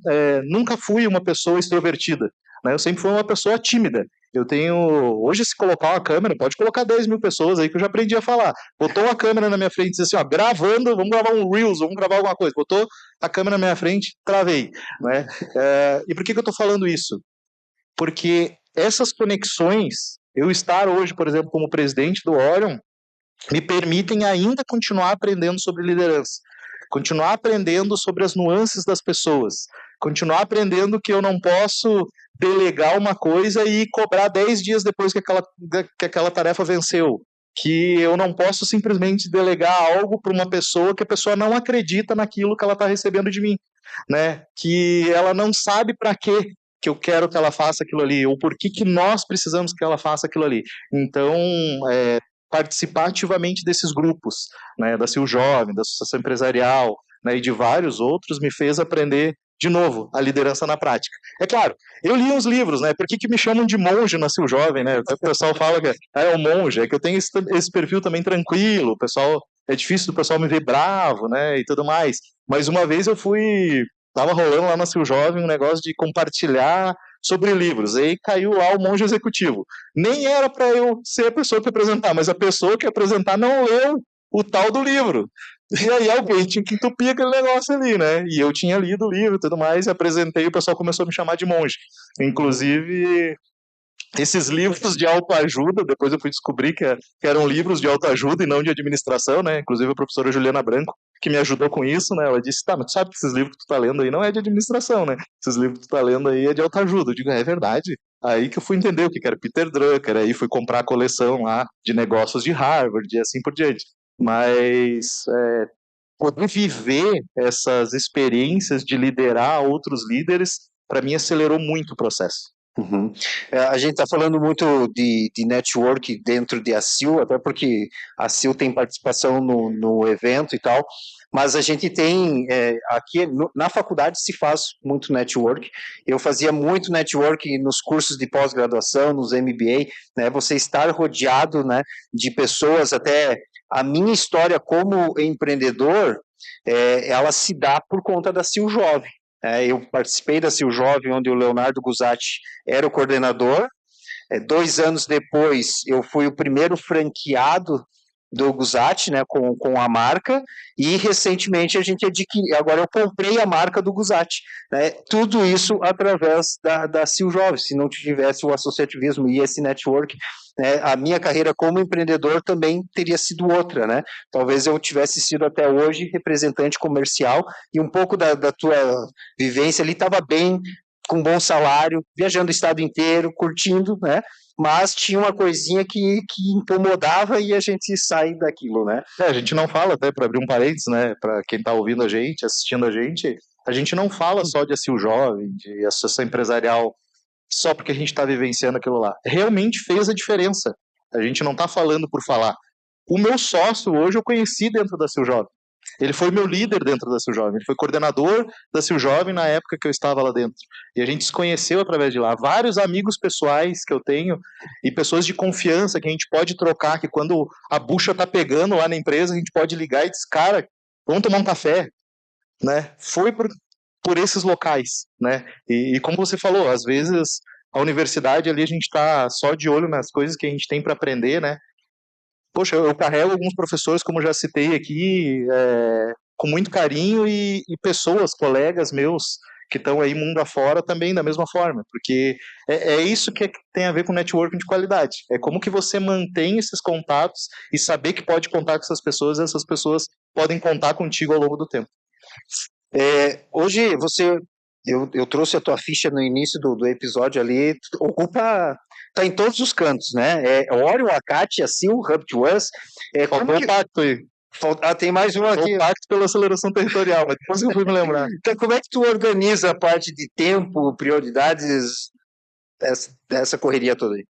nunca fui uma pessoa extrovertida. Né? Eu sempre fui uma pessoa tímida. Eu tenho, hoje se colocar uma câmera, pode colocar 10 mil pessoas aí que eu já aprendi a falar. Botou uma câmera na minha frente e disse assim, ó, gravando, vamos gravar um Reels, vamos gravar alguma coisa. Botou a câmera na minha frente, travei. Né? E por que eu estou falando isso? Porque essas conexões, eu estar hoje, por exemplo, como presidente do Orion, me permitem ainda continuar aprendendo sobre liderança, continuar aprendendo sobre as nuances das pessoas, continuar aprendendo que eu não posso delegar uma coisa e cobrar 10 dias depois que aquela tarefa venceu, que eu não posso simplesmente delegar algo para uma pessoa que a pessoa não acredita naquilo que ela está recebendo de mim, né? Que ela não sabe para quê que eu quero que ela faça aquilo ali, ou por que nós precisamos que ela faça aquilo ali. Então, participar ativamente desses grupos, né, da Sil Jovem, da Associação Empresarial, né, e de vários outros, me fez aprender, de novo, a liderança na prática. É claro, eu li uns livros, né, por que me chamam de monge na Sil Jovem, né, o pessoal fala que é o monge, é que eu tenho esse perfil também tranquilo, o pessoal, é difícil do pessoal me ver bravo, né, e tudo mais, mas uma vez tava rolando lá na Sil Jovem um negócio de compartilhar sobre livros, aí caiu lá o monge executivo. Nem era para eu ser a pessoa que apresentar, mas a pessoa que apresentar não leu o tal do livro. E aí alguém tinha que entupir aquele negócio ali, né? E eu tinha lido o livro e tudo mais, e apresentei e o pessoal começou a me chamar de monge. Inclusive, esses livros de autoajuda, depois eu fui descobrir que eram livros de autoajuda e não de administração, né? Inclusive a professora Juliana Branco, que me ajudou com isso, né? Ela disse, tá, mas tu sabe que esses livros que tu tá lendo aí não é de administração, né? Esses livros que tu tá lendo aí é de autoajuda. Eu digo, é verdade. Aí que eu fui entender o que era Peter Drucker, aí fui comprar a coleção lá de negócios de Harvard e assim por diante. Mas poder viver essas experiências de liderar outros líderes, para mim acelerou muito o processo. Uhum. A gente está falando muito de network dentro de ACIL, até porque a ACIL tem participação no evento e tal, mas a gente tem, aqui na faculdade se faz muito network. Eu fazia muito network nos cursos de pós-graduação, nos MBA, né, você estar rodeado, né, de pessoas, até a minha história como empreendedor, ela se dá por conta da ACIL Jovem. Eu participei da ACIL Jovem, onde o Leonardo Guzatti era o coordenador. 2 anos depois, eu fui o primeiro franqueado do Guzatti, né, com a marca, e recentemente a gente adquiriu, agora eu comprei a marca do Guzatti, né, tudo isso através da CIL Jovem. Se não tivesse o associativismo e esse network, né, a minha carreira como empreendedor também teria sido outra, né, talvez eu tivesse sido até hoje representante comercial, e um pouco da tua vivência ali estava bem, com bom salário, viajando o estado inteiro, curtindo, né? Mas tinha uma coisinha que incomodava e a gente sai daquilo, né? A gente não fala, até para abrir um parênteses, né, para quem está ouvindo a gente, assistindo a gente não fala só de ACIL Jovem, de associação empresarial, só porque a gente está vivenciando aquilo lá. Realmente fez a diferença. A gente não está falando por falar. O meu sócio hoje eu conheci dentro da ACIL Jovem. Ele foi meu líder dentro da ACIL Jovem. Ele foi coordenador da ACIL Jovem na época que eu estava lá dentro. E a gente se conheceu através de lá. Vários amigos pessoais que eu tenho e pessoas de confiança que a gente pode trocar, que quando a bucha tá pegando lá na empresa, a gente pode ligar e dizer, cara, vamos tomar um café, né? Foi por esses locais, né? E como você falou, às vezes a universidade ali a gente está só de olho nas coisas que a gente tem para aprender, né? Poxa, eu carrego alguns professores, como já citei aqui, com muito carinho e pessoas, colegas meus que estão aí mundo afora também da mesma forma, porque é isso que tem a ver com networking de qualidade. É como que você mantém esses contatos e saber que pode contar com essas pessoas e essas pessoas podem contar contigo ao longo do tempo. Hoje eu trouxe a tua ficha no início do episódio ali, tá em todos os cantos, né? Orion, Acati, Acil, Hub2. Faltou o pacto aí. Tem mais um aqui. O pacto pela aceleração territorial, mas depois eu fui me lembrar. Então, como é que tu organiza a parte de tempo, prioridades dessa correria toda aí?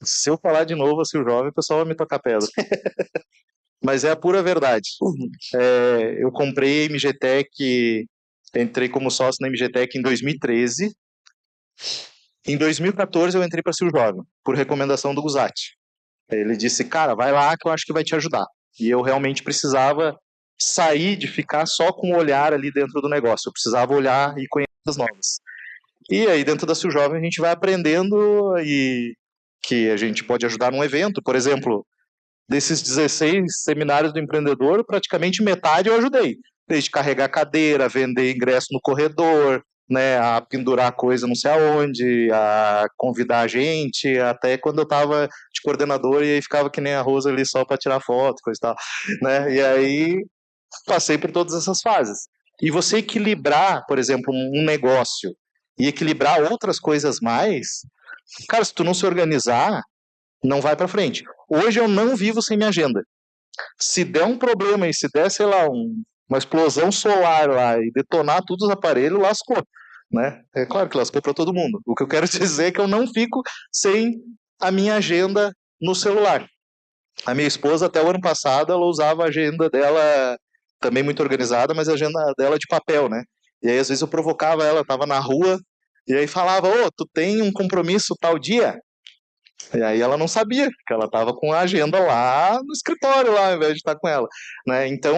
Se eu falar de novo assim, o jovem, o pessoal vai me tocar pedra. Mas é a pura verdade. Eu comprei a MGTech, entrei como sócio na MGTech em 2013. Em 2014 eu entrei para Sil Jovem, por recomendação do Guzatti. Ele disse, cara, vai lá que eu acho que vai te ajudar. E eu realmente precisava sair de ficar só com o olhar ali dentro do negócio. Eu precisava olhar e conhecer as novas. E aí dentro da Sil Jovem a gente vai aprendendo e que a gente pode ajudar num evento. Por exemplo, desses 16 seminários do empreendedor, praticamente metade eu ajudei. Desde carregar cadeira, vender ingresso no corredor, né, a pendurar coisa não sei aonde, a convidar a gente, até quando eu estava de coordenador e aí ficava que nem a Rosa ali só para tirar foto, coisa e tal, né? E aí passei por todas essas fases. E você equilibrar, por exemplo, um negócio e equilibrar outras coisas mais, cara, se tu não se organizar, não vai para frente. Hoje eu não vivo sem minha agenda. Se der um problema e se der, sei lá, uma explosão solar lá e detonar todos os aparelhos, lascou, né? É claro que lascou para todo mundo. O que eu quero dizer é que eu não fico sem a minha agenda no celular. A minha esposa, até o ano passado, ela usava a agenda dela também muito organizada, mas a agenda dela de papel, né? E aí, às vezes, eu provocava ela, tava na rua, e aí falava, ô, tu tem um compromisso tal dia? E aí ela não sabia, que ela estava com a agenda lá no escritório, lá, ao invés de estar com ela, né? Então,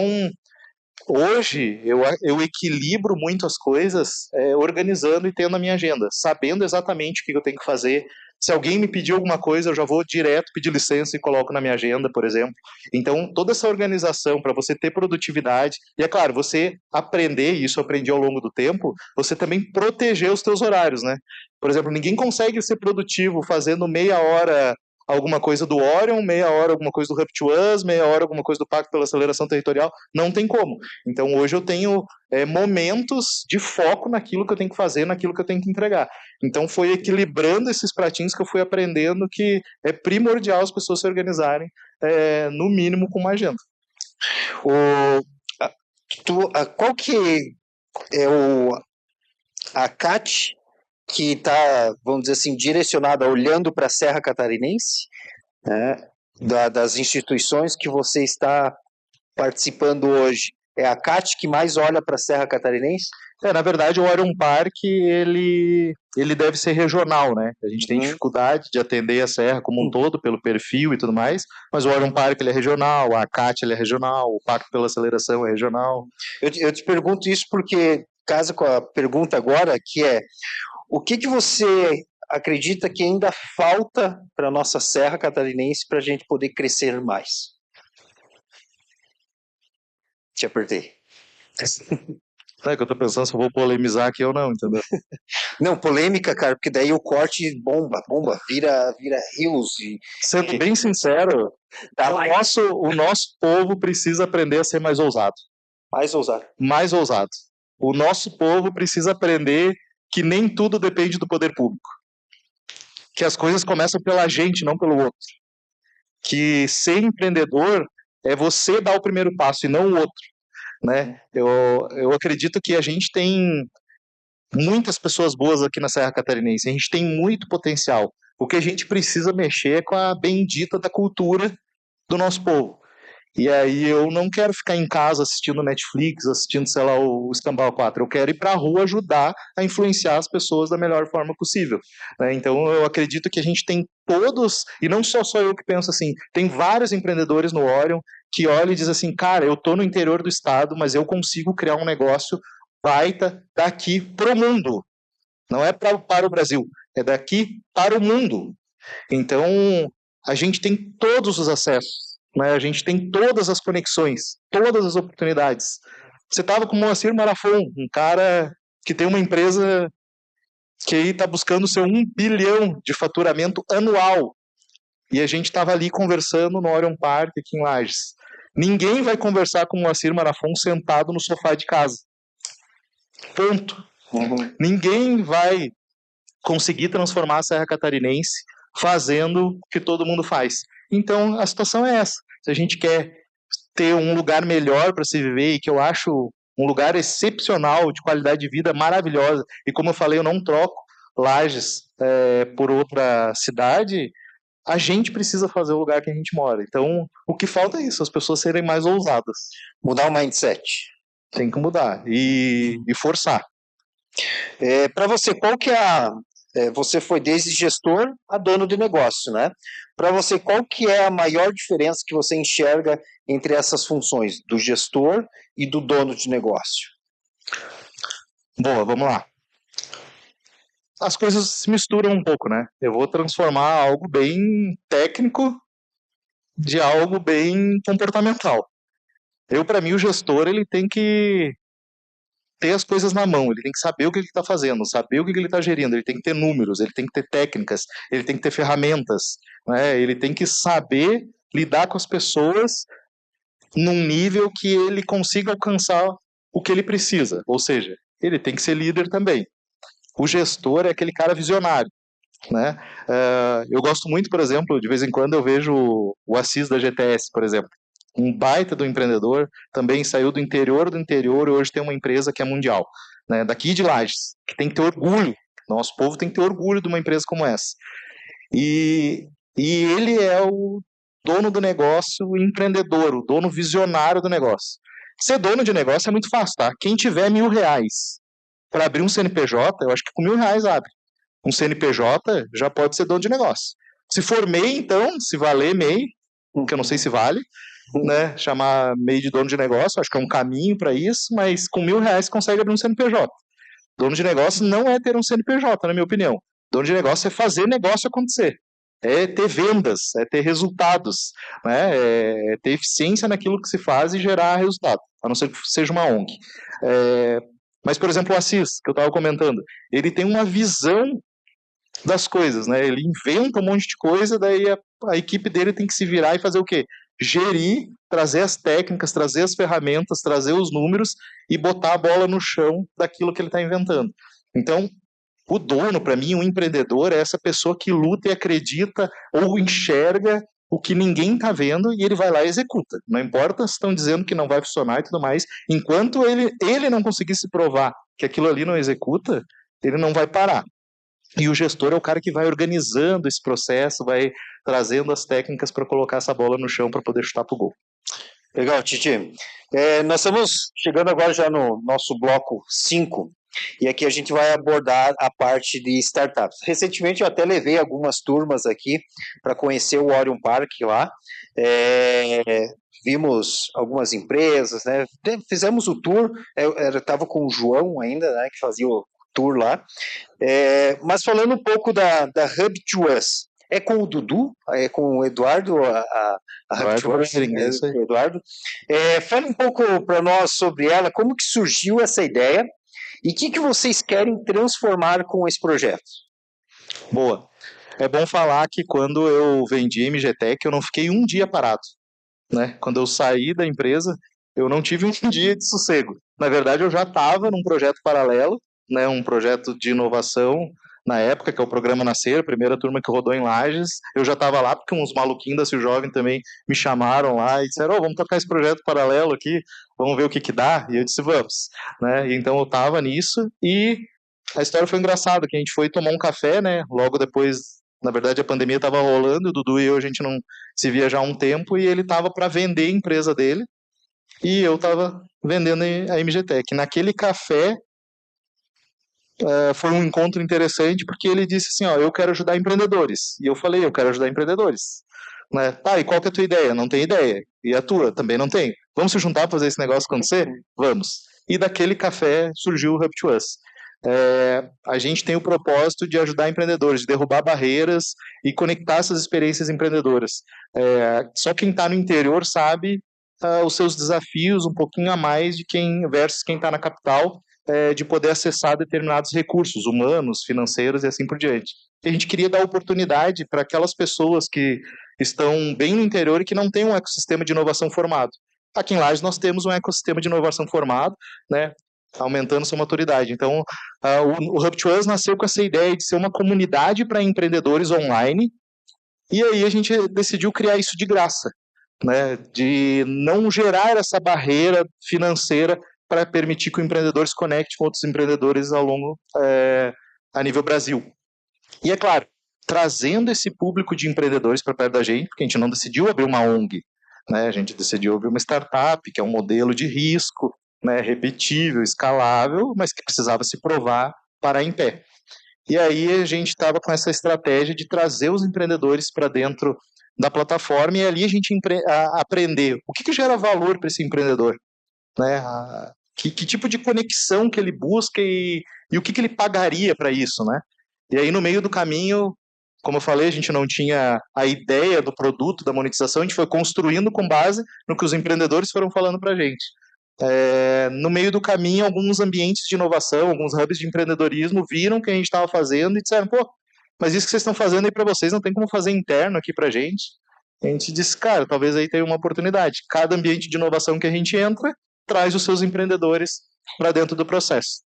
hoje, eu equilibro muito as coisas organizando e tendo a minha agenda, sabendo exatamente o que eu tenho que fazer. Se alguém me pedir alguma coisa, eu já vou direto pedir licença e coloco na minha agenda, por exemplo. Então, toda essa organização para você ter produtividade, e é claro, você aprender, e isso eu aprendi ao longo do tempo, você também proteger os teus horários, né? Por exemplo, ninguém consegue ser produtivo fazendo meia hora alguma coisa do Orion, meia hora alguma coisa do Hub2Us, meia hora alguma coisa do Pacto pela Aceleração Territorial, não tem como. Então hoje eu tenho momentos de foco naquilo que eu tenho que fazer, naquilo que eu tenho que entregar. Então foi equilibrando esses pratinhos que eu fui aprendendo que é primordial as pessoas se organizarem, no mínimo com uma agenda. Qual que é a CAT que está, vamos dizer assim, direcionada, olhando para a Serra Catarinense, né, das instituições que você está participando hoje, é a CAT que mais olha para a Serra Catarinense? Na verdade, o Orion Park, ele deve ser regional, né? A gente tem dificuldade de atender a Serra como um todo, pelo perfil e tudo mais, mas o Orion Park ele é regional, a CAT ele é regional, o Pacto pela Aceleração é regional. Eu te pergunto isso porque casa com a pergunta agora, que é, o que você acredita que ainda falta para a nossa Serra Catarinense para a gente poder crescer mais? Te apertei. É que eu tô pensando se eu vou polemizar aqui ou não, entendeu? Não, polêmica, cara, porque daí o corte bomba, vira rios. Sendo bem sincero, o nosso povo precisa aprender a ser mais ousado. Mais ousado. Mais ousado. O nosso povo precisa aprender que nem tudo depende do poder público. Que as coisas começam pela gente, não pelo outro. Que ser empreendedor é você dar o primeiro passo e não o outro. Né? Eu acredito que a gente tem muitas pessoas boas aqui na Serra Catarinense, a gente tem muito potencial. O que a gente precisa mexer é com a bendita da cultura do nosso povo. E aí eu não quero ficar em casa assistindo Netflix, assistindo, sei lá, o Escambau 4. Eu quero ir para a rua ajudar a influenciar as pessoas da melhor forma possível. Né? Então eu acredito que a gente tem todos, e não só eu que penso assim, tem vários empreendedores no Orion que olham e dizem assim, cara, eu estou no interior do estado, mas eu consigo criar um negócio baita daqui para o mundo. Não é para o Brasil, é daqui para o mundo. Então a gente tem todos os acessos. Né? A gente tem todas as conexões, todas as oportunidades. Você estava com o Moacir Marafon, um cara que tem uma empresa que está buscando seu 1 bilhão de faturamento anual. E a gente estava ali conversando no Orion Park, aqui em Lages. Ninguém vai conversar com o Moacir Marafon sentado no sofá de casa. Ponto. Ninguém vai conseguir transformar a Serra Catarinense fazendo o que todo mundo faz. Então, a situação é essa. Se a gente quer ter um lugar melhor para se viver, e que eu acho um lugar excepcional, de qualidade de vida maravilhosa, e como eu falei, eu não troco Lages por outra cidade, a gente precisa fazer o lugar que a gente mora. Então, o que falta é isso, as pessoas serem mais ousadas. Mudar o mindset. Tem que mudar e forçar. Para você, qual que é você foi desde gestor a dono de negócio, né? Para você, qual que é a maior diferença que você enxerga entre essas funções, do gestor e do dono de negócio? Boa, vamos lá. As coisas se misturam um pouco, né? Eu vou transformar algo bem técnico de algo bem comportamental. Para mim, o gestor, ele tem que ter as coisas na mão, ele tem que saber o que ele está fazendo, saber o que ele está gerindo, ele tem que ter números, ele tem que ter técnicas, ele tem que ter ferramentas, né? Ele tem que saber lidar com as pessoas num nível que ele consiga alcançar o que ele precisa, ou seja, ele tem que ser líder também. O gestor é aquele cara visionário, né? Eu gosto muito, por exemplo, de vez em quando eu vejo o Assis da GTS, por exemplo, um baita do empreendedor, também saiu do interior e hoje tem uma empresa que é mundial, né? Daqui de Lages, que tem que ter orgulho, nosso povo tem que ter orgulho de uma empresa como essa. E ele é o dono do negócio, o empreendedor, o dono visionário do negócio. Ser dono de negócio é muito fácil, tá? Quem tiver R$1.000 para abrir um CNPJ, eu acho que com R$1.000 abre. Um CNPJ já pode ser dono de negócio. Se for MEI, então, se valer MEI, que eu não sei se vale, né, chamar MEI de dono de negócio, acho que é um caminho para isso, mas com R$1.000 consegue abrir um CNPJ. Dono de negócio não é ter um CNPJ, na minha opinião. Dono de negócio é fazer negócio acontecer. É ter vendas, é ter resultados, né, é ter eficiência naquilo que se faz e gerar resultado, a não ser que seja uma ONG. Mas, por exemplo, o Assis, que eu estava comentando, ele tem uma visão das coisas, né? Ele inventa um monte de coisa, daí a equipe dele tem que se virar e fazer o quê? Gerir, trazer as técnicas, trazer as ferramentas, trazer os números e botar a bola no chão daquilo que ele está inventando. Então, o dono, para mim, o empreendedor, é essa pessoa que luta e acredita ou enxerga o que ninguém está vendo e ele vai lá e executa. Não importa se estão dizendo que não vai funcionar e tudo mais, enquanto ele não conseguir se provar que aquilo ali não executa, ele não vai parar. E o gestor é o cara que vai organizando esse processo, vai trazendo as técnicas para colocar essa bola no chão para poder chutar para o gol. Legal, Titi. Nós estamos chegando agora já no nosso bloco 5, e aqui a gente vai abordar a parte de startups. Recentemente eu até levei algumas turmas aqui para conhecer o Orion Park lá. Vimos algumas empresas, né? Fizemos o tour, eu estava com o João ainda, né, que fazia o tour lá. Mas falando um pouco da Hub2Us, é com o Dudu, é com o Eduardo, a Hub2Us, Eduardo. Fala um pouco para nós sobre ela, como que surgiu essa ideia e o que vocês querem transformar com esse projeto? Boa. É bom falar que quando eu vendi a MGTech, eu não fiquei um dia parado, né? Quando eu saí da empresa, eu não tive um dia de sossego. Na verdade, eu já estava num projeto paralelo, né? Um projeto de inovação, na época, que é o Programa Nascer, a primeira turma que rodou em Lages. Eu já estava lá porque uns maluquinhos da Sil Jovem também me chamaram lá e disseram, vamos tocar esse projeto paralelo aqui, vamos ver o que dá. E eu disse, vamos. Né? E então eu estava nisso e a história foi engraçada, que a gente foi tomar um café, né? Logo depois, na verdade, a pandemia estava rolando, o Dudu e eu, a gente não se via já há um tempo, e ele estava para vender a empresa dele, e eu estava vendendo a MGTech. Naquele café, foi um encontro interessante, porque ele disse assim, eu quero ajudar empreendedores. E eu falei, eu quero ajudar empreendedores. Né? Tá, e qual que é a tua ideia? Não tem ideia. E a tua? Também não tem. Vamos se juntar para fazer esse negócio acontecer? Vamos. E daquele café surgiu o Hub2Us. A gente tem o propósito de ajudar empreendedores, de derrubar barreiras e conectar essas experiências empreendedoras. Só quem está no interior sabe os seus desafios um pouquinho a mais de versus quem está na capital, de poder acessar determinados recursos humanos, financeiros e assim por diante. E a gente queria dar oportunidade para aquelas pessoas que estão bem no interior e que não têm um ecossistema de inovação formado. Aqui em Lages nós temos um ecossistema de inovação formado, né, aumentando sua maturidade. Então, o Hub2Us nasceu com essa ideia de ser uma comunidade para empreendedores online, e aí a gente decidiu criar isso de graça, né, de não gerar essa barreira financeira para permitir que o empreendedor se conecte com outros empreendedores a nível Brasil. E é claro, trazendo esse público de empreendedores para perto da gente, porque a gente não decidiu abrir uma ONG, né, a gente decidiu abrir uma startup, que é um modelo de risco, né, repetível, escalável, mas que precisava se provar parar em pé. E aí a gente estava com essa estratégia de trazer os empreendedores para dentro da plataforma e ali a gente aprender o que gera valor para esse empreendedor, né? Que tipo de conexão que ele busca e o que ele pagaria para isso, né? E aí no meio do caminho, como eu falei, a gente não tinha a ideia do produto, da monetização, a gente foi construindo com base no que os empreendedores foram falando para a gente. No meio do caminho, alguns ambientes de inovação, alguns hubs de empreendedorismo viram o que a gente estava fazendo e disseram, mas isso que vocês estão fazendo aí para vocês não tem como fazer interno aqui para a gente. A gente disse, cara, talvez aí tenha uma oportunidade. Cada ambiente de inovação que a gente entra, traz os seus empreendedores para dentro do processo.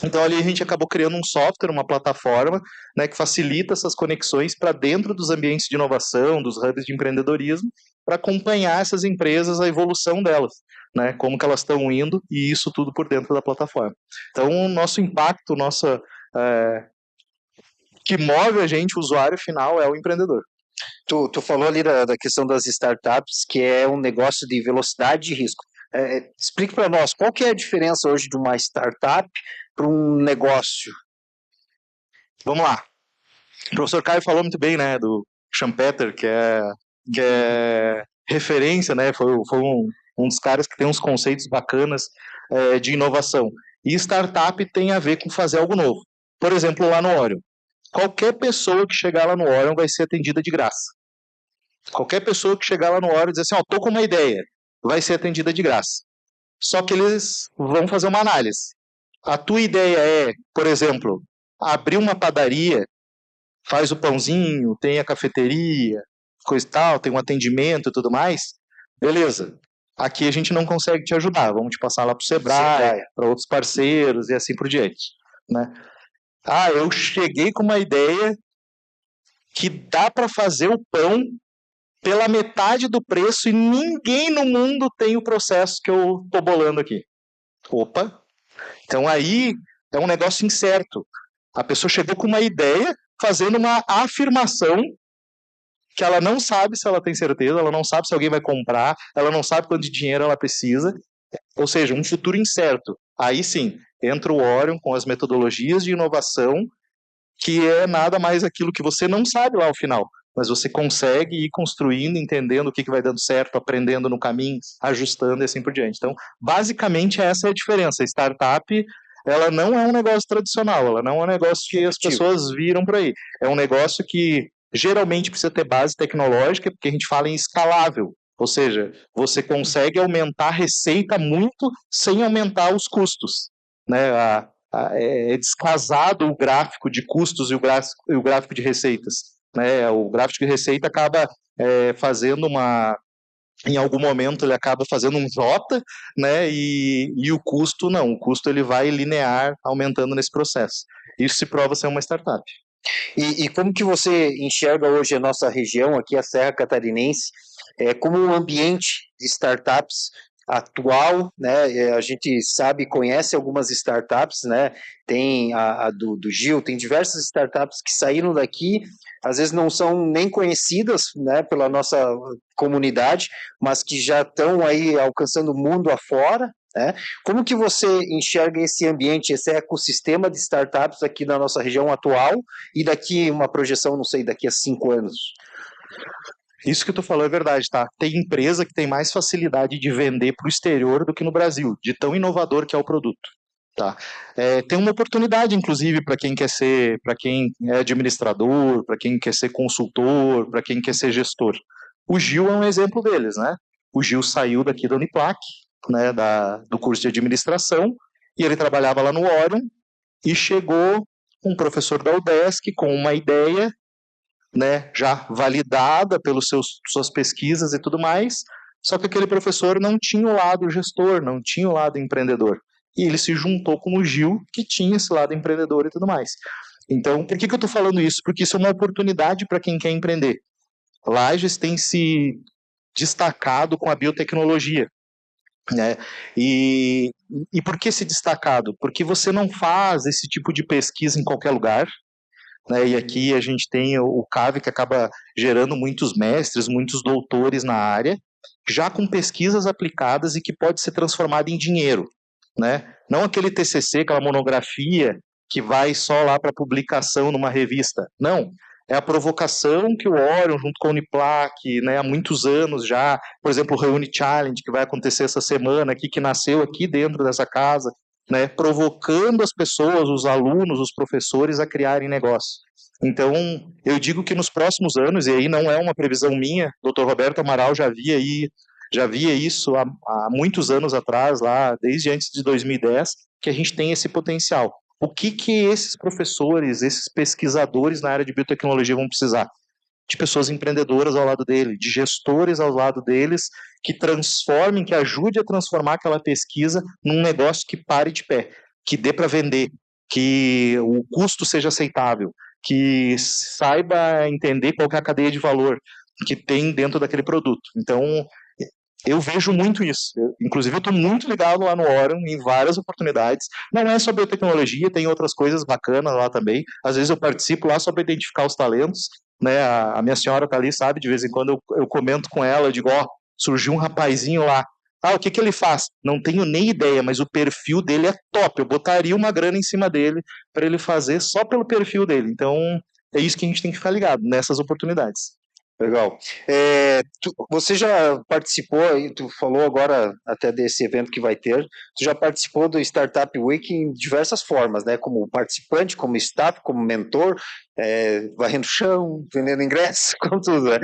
Então ali a gente acabou criando um software, uma plataforma, né, que facilita essas conexões para dentro dos ambientes de inovação, dos hubs de empreendedorismo, para acompanhar essas empresas, a evolução delas, né, como que elas estão indo, e isso tudo por dentro da plataforma. Então o nosso impacto, que move a gente, o usuário final, é o empreendedor. Tu falou ali da questão das startups, que é um negócio de velocidade de risco. Explique para nós, qual que é a diferença hoje de uma startup para um negócio? Vamos lá. O professor Caio falou muito bem, né, do Schumpeter, que é referência, né, foi um dos caras que tem uns conceitos bacanas de inovação. E startup tem a ver com fazer algo novo. Por exemplo, lá no Orion. Qualquer pessoa que chegar lá no Orion vai ser atendida de graça. Qualquer pessoa que chegar lá no Orion e dizer assim, tô com uma ideia, vai ser atendida de graça. Só que eles vão fazer uma análise. A tua ideia é, por exemplo, abrir uma padaria, faz o pãozinho, tem a cafeteria, coisa e tal, tem um atendimento e tudo mais, beleza. Aqui a gente não consegue te ajudar, vamos te passar lá para o Sebrae, para outros parceiros e assim por diante, né? Eu cheguei com uma ideia que dá para fazer o pão pela metade do preço e ninguém no mundo tem o processo que eu estou bolando aqui. Opa! Então aí é um negócio incerto. A pessoa chegou com uma ideia, fazendo uma afirmação que ela não sabe se ela tem certeza, ela não sabe se alguém vai comprar, ela não sabe quanto de dinheiro ela precisa, ou seja, um futuro incerto. Aí sim, entra o Orion com as metodologias de inovação, que é nada mais aquilo que você não sabe lá ao final, mas você consegue ir construindo, entendendo o que vai dando certo, aprendendo no caminho, ajustando e assim por diante. Então, basicamente, essa é a diferença. Startup, ela não é um negócio tradicional, ela não é um negócio que as pessoas viram por aí. É um negócio que geralmente precisa ter base tecnológica, porque a gente fala em escalável. Ou seja, você consegue aumentar a receita muito sem aumentar os custos. Né? É descasado o gráfico de custos e o gráfico de receitas. Né? O gráfico de receita acaba fazendo em algum momento ele acaba fazendo um J, né? E o custo não, o custo ele vai linear aumentando nesse processo. Isso se prova ser uma startup. E como que você enxerga hoje a nossa região, aqui a Serra Catarinense, como um ambiente de startups atual, né? A gente sabe, conhece algumas startups, né? Tem a do Gil, tem diversas startups que saíram daqui, às vezes não são nem conhecidas, né, pela nossa comunidade, mas que já estão aí alcançando o mundo afora, né? Como que você enxerga esse ambiente, esse ecossistema de startups aqui na nossa região atual e daqui uma projeção, não sei, daqui a 5 anos? Isso que tu falou é verdade, tá? Tem empresa que tem mais facilidade de vender para o exterior do que no Brasil, de tão inovador que é o produto. Tá. Tem uma oportunidade, inclusive, para quem é administrador, para quem quer ser consultor, para quem quer ser gestor. O Gil é um exemplo deles, né? O Gil saiu daqui da Uniplac, né, do curso de administração, e ele trabalhava lá no Orion, e chegou um professor da UDESC com uma ideia, né, já validada pelas suas pesquisas e tudo mais, só que aquele professor não tinha o lado gestor, não tinha o lado empreendedor. E ele se juntou com o Gil, que tinha esse lado empreendedor e tudo mais. Então, por que eu estou falando isso? Porque isso é uma oportunidade para quem quer empreender. Lages tem se destacado com a biotecnologia. Né? E por que se destacado? Porque você não faz esse tipo de pesquisa em qualquer lugar, né? E aqui a gente tem o CAV, que acaba gerando muitos mestres, muitos doutores na área, já com pesquisas aplicadas e que pode ser transformada em dinheiro. Né? Não aquele TCC, aquela monografia que vai só lá para publicação numa revista. Não, é a provocação que o Orion, junto com a Uniplac, né, há muitos anos já, por exemplo, o Reúne Challenge, que vai acontecer essa semana aqui, que nasceu aqui dentro dessa casa, né, provocando as pessoas, os alunos, os professores a criarem negócio. Então, eu digo que nos próximos anos, e aí não é uma previsão minha, o Dr. Roberto Amaral já via isso há muitos anos atrás, lá desde antes de 2010, que a gente tem esse potencial. O que esses professores, esses pesquisadores na área de biotecnologia vão precisar? De pessoas empreendedoras ao lado dele, de gestores ao lado deles, que transformem, que ajude a transformar aquela pesquisa num negócio que pare de pé, que dê para vender, que o custo seja aceitável, que saiba entender qual que é a cadeia de valor que tem dentro daquele produto. Então, eu vejo muito isso. Inclusive, eu estou muito ligado lá no Orion, em várias oportunidades. Não é só biotecnologia, tem outras coisas bacanas lá também. Às vezes eu participo lá só para identificar os talentos. Né? A minha senhora está ali, sabe? De vez em quando eu comento com ela, eu digo, surgiu um rapazinho lá. O que ele faz? Não tenho nem ideia, mas o perfil dele é top. Eu botaria uma grana em cima dele para ele fazer só pelo perfil dele. Então, é isso que a gente tem que ficar ligado, nessas oportunidades. Legal. Você já participou, e tu falou agora até desse evento que vai ter, tu já participou do Startup Week em diversas formas, né? Como participante, como staff, como mentor, varrendo chão, vendendo ingressos, com tudo, né?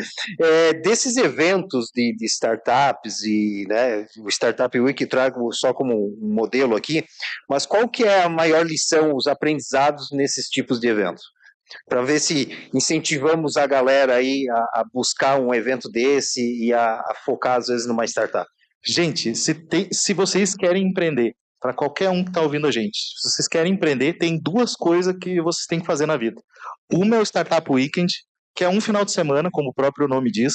Desses eventos de startups e, né, o Startup Week trago só como um modelo aqui, mas qual que é a maior lição, os aprendizados nesses tipos de eventos? Para ver se incentivamos a galera aí a buscar um evento desse e a focar, às vezes, numa startup. Gente, se vocês querem empreender, para qualquer um que está ouvindo a gente, se vocês querem empreender, tem duas coisas que vocês têm que fazer na vida. Uma é o Startup Weekend, que é um final de semana, como o próprio nome diz,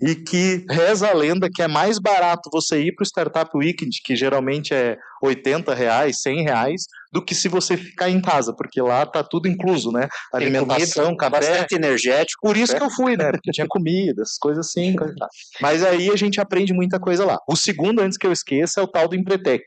e que reza a lenda que é mais barato você ir para o Startup Weekend, que geralmente é R$80, R$100, do que se você ficar em casa, porque lá tá tudo incluso, né? Alimentação, café. Bastante energético. Por isso que eu fui, né? Porque tinha comida, essas coisas assim. Coisa tal. Mas aí a gente aprende muita coisa lá. O segundo, antes que eu esqueça, é o tal do Empretec.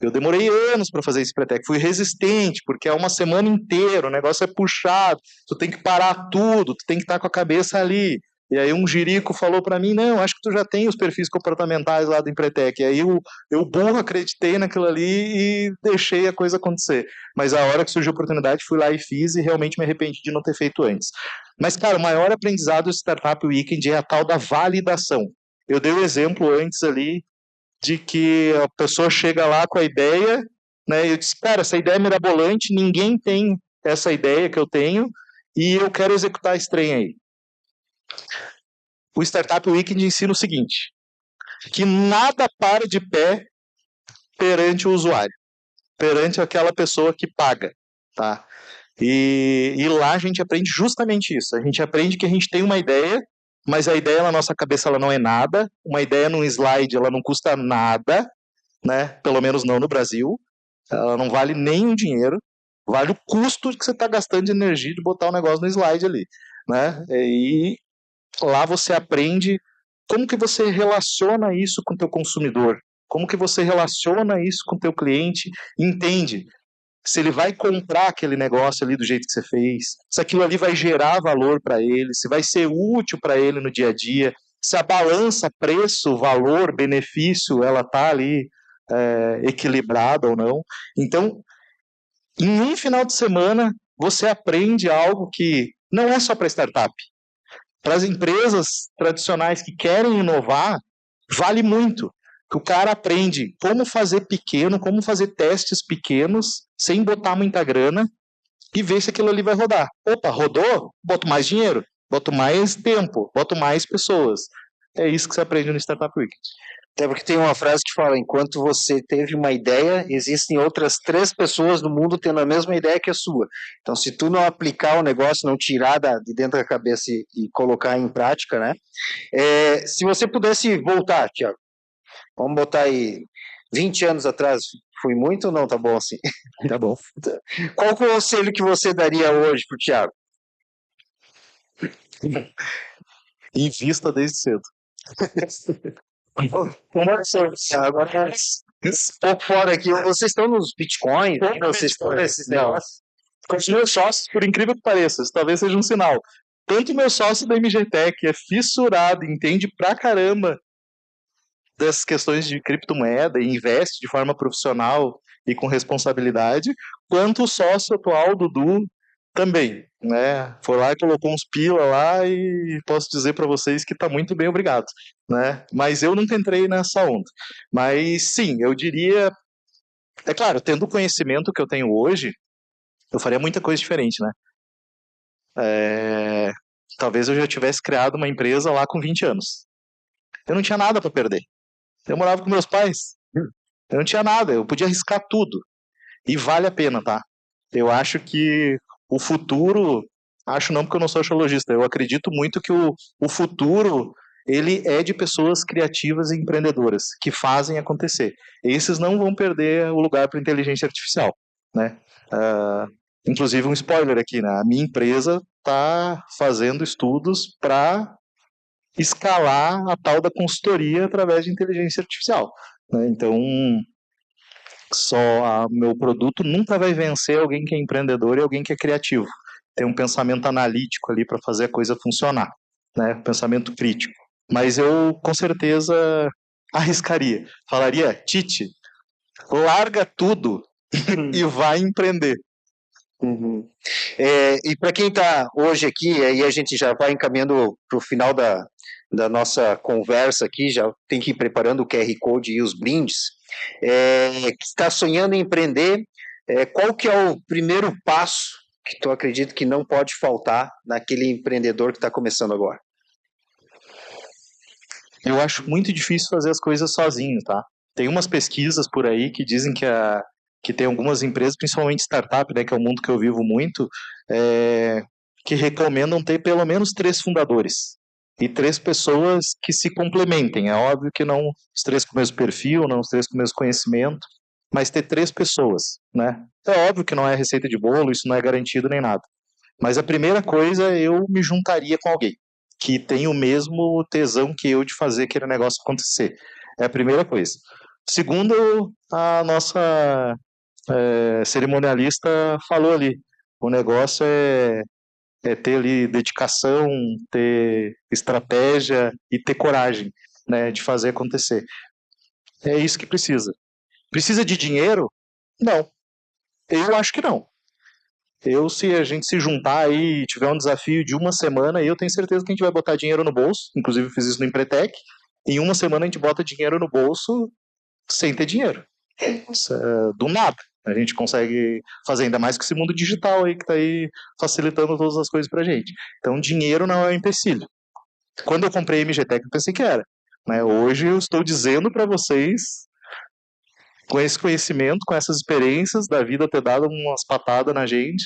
Eu demorei anos para fazer esse Empretec. Fui resistente, porque é uma semana inteira, o negócio é puxado, tu tem que parar tudo, tu tem que estar com a cabeça ali. E aí um jirico falou para mim, não, acho que tu já tem os perfis comportamentais lá do Empretec. E aí eu burro, acreditei naquilo ali e deixei a coisa acontecer. Mas a hora que surgiu a oportunidade, fui lá e fiz e realmente me arrependi de não ter feito antes. Mas, cara, o maior aprendizado do Startup Weekend é a tal da validação. Eu dei o exemplo antes ali de que a pessoa chega lá com a ideia, né? E eu disse, cara, essa ideia é mirabolante, ninguém tem essa ideia que eu tenho e eu quero executar esse trem aí. O Startup Weekend ensina o seguinte, que nada para de pé perante o usuário, perante aquela pessoa que paga, tá? E lá a gente aprende justamente isso. A gente aprende que a gente tem uma ideia, mas a ideia na nossa cabeça ela não é nada. Uma ideia num slide ela não custa nada, né? Pelo menos não no Brasil. Ela não vale nem um dinheiro. Vale o custo que você está gastando de energia de botar o negócio no slide ali, né? E lá você aprende como que você relaciona isso com o teu consumidor, como que você relaciona isso com o teu cliente, entende se ele vai comprar aquele negócio ali do jeito que você fez, se aquilo ali vai gerar valor para ele, se vai ser útil para ele no dia a dia, se a balança preço, valor, benefício, ela está ali equilibrada ou não. Então, em um final de semana, você aprende algo que não é só para startup. Para as empresas tradicionais que querem inovar, vale muito. Que o cara aprende como fazer pequeno, como fazer testes pequenos, sem botar muita grana, e ver se aquilo ali vai rodar. Opa, rodou? Boto mais dinheiro, boto mais tempo, boto mais pessoas. É isso que você aprende no Startup Weekend. Até porque tem uma frase que fala, enquanto você teve uma ideia, existem outras 3 pessoas no mundo tendo a mesma ideia que a sua. Então, se tu não aplicar o negócio, não tirar de dentro da cabeça e colocar em prática, né? Se você pudesse voltar, Thiago, vamos botar aí 20 anos atrás, fui muito ou não? Tá bom assim? Tá bom. Qual conselho que você daria hoje pro Thiago? Invista desde cedo. Agora, pouco fora aqui, vocês estão nos bitcoins? Vocês estão nesses negócios? Meus sócios, por incrível que pareça, isso talvez seja um sinal. Tanto meu sócio da MGTech é fissurado, entende pra caramba dessas questões de criptomoeda e investe de forma profissional e com responsabilidade, quanto o sócio atual, Dudu, também, né? Foi lá e colocou uns pila lá e posso dizer para vocês que está muito bem, obrigado, né? Mas eu nunca entrei nessa onda. Mas sim, eu diria, é claro, tendo o conhecimento que eu tenho hoje, eu faria muita coisa diferente, né? Talvez eu já tivesse criado uma empresa lá com 20 anos. Eu não tinha nada para perder. Eu morava com meus pais. Eu não tinha nada, eu podia arriscar tudo. E vale a pena, tá? Eu acho que o futuro, acho não porque eu não sou astrologista, eu acredito muito que o futuro, ele é de pessoas criativas e empreendedoras, que fazem acontecer. Esses não vão perder o lugar para a inteligência artificial, né? Inclusive um spoiler aqui, né? A minha empresa está fazendo estudos para escalar a tal da consultoria através de inteligência artificial, né? Então, meu produto nunca vai vencer alguém que é empreendedor e alguém que é criativo. Tem um pensamento analítico ali para fazer a coisa funcionar, né? Pensamento crítico. Mas eu, com certeza, arriscaria. Falaria, Tite, larga tudo e vai empreender. Uhum. E para quem está hoje aqui, aí a gente já vai encaminhando para o final da nossa conversa aqui, já tem que ir preparando o QR Code e os brindes, que está sonhando em empreender, qual que é o primeiro passo que tu acredita que não pode faltar naquele empreendedor que está começando agora? Eu acho muito difícil fazer as coisas sozinho, tá? Tem umas pesquisas por aí que dizem que tem algumas empresas, principalmente startup, né, que é o mundo que eu vivo muito, que recomendam ter pelo menos 3 fundadores e 3 pessoas que se complementem. É óbvio que não os 3 com o mesmo perfil, não os 3 com o mesmo conhecimento, mas ter 3 pessoas, né? É óbvio que não é receita de bolo, isso não é garantido nem nada. Mas a primeira coisa, eu me juntaria com alguém que tem o mesmo tesão que eu de fazer aquele negócio acontecer. É a primeira coisa. Segundo, a nossa cerimonialista falou ali, o negócio é ter ali dedicação, ter estratégia e ter coragem, né, de fazer acontecer. É isso que precisa. Precisa de dinheiro? Não. Eu acho que não. Se a gente se juntar aí e tiver um desafio de uma semana, eu tenho certeza que a gente vai botar dinheiro no bolso. Inclusive, eu fiz isso no Empretec. Em uma semana, a gente bota dinheiro no bolso sem ter dinheiro. Do nada. A gente consegue fazer, ainda mais com esse mundo digital aí que está aí facilitando todas as coisas pra gente. Então, dinheiro não é um empecilho. Quando eu comprei a MGTech, eu pensei que era. Né? Hoje eu estou dizendo para vocês, com esse conhecimento, com essas experiências da vida ter dado umas patadas na gente,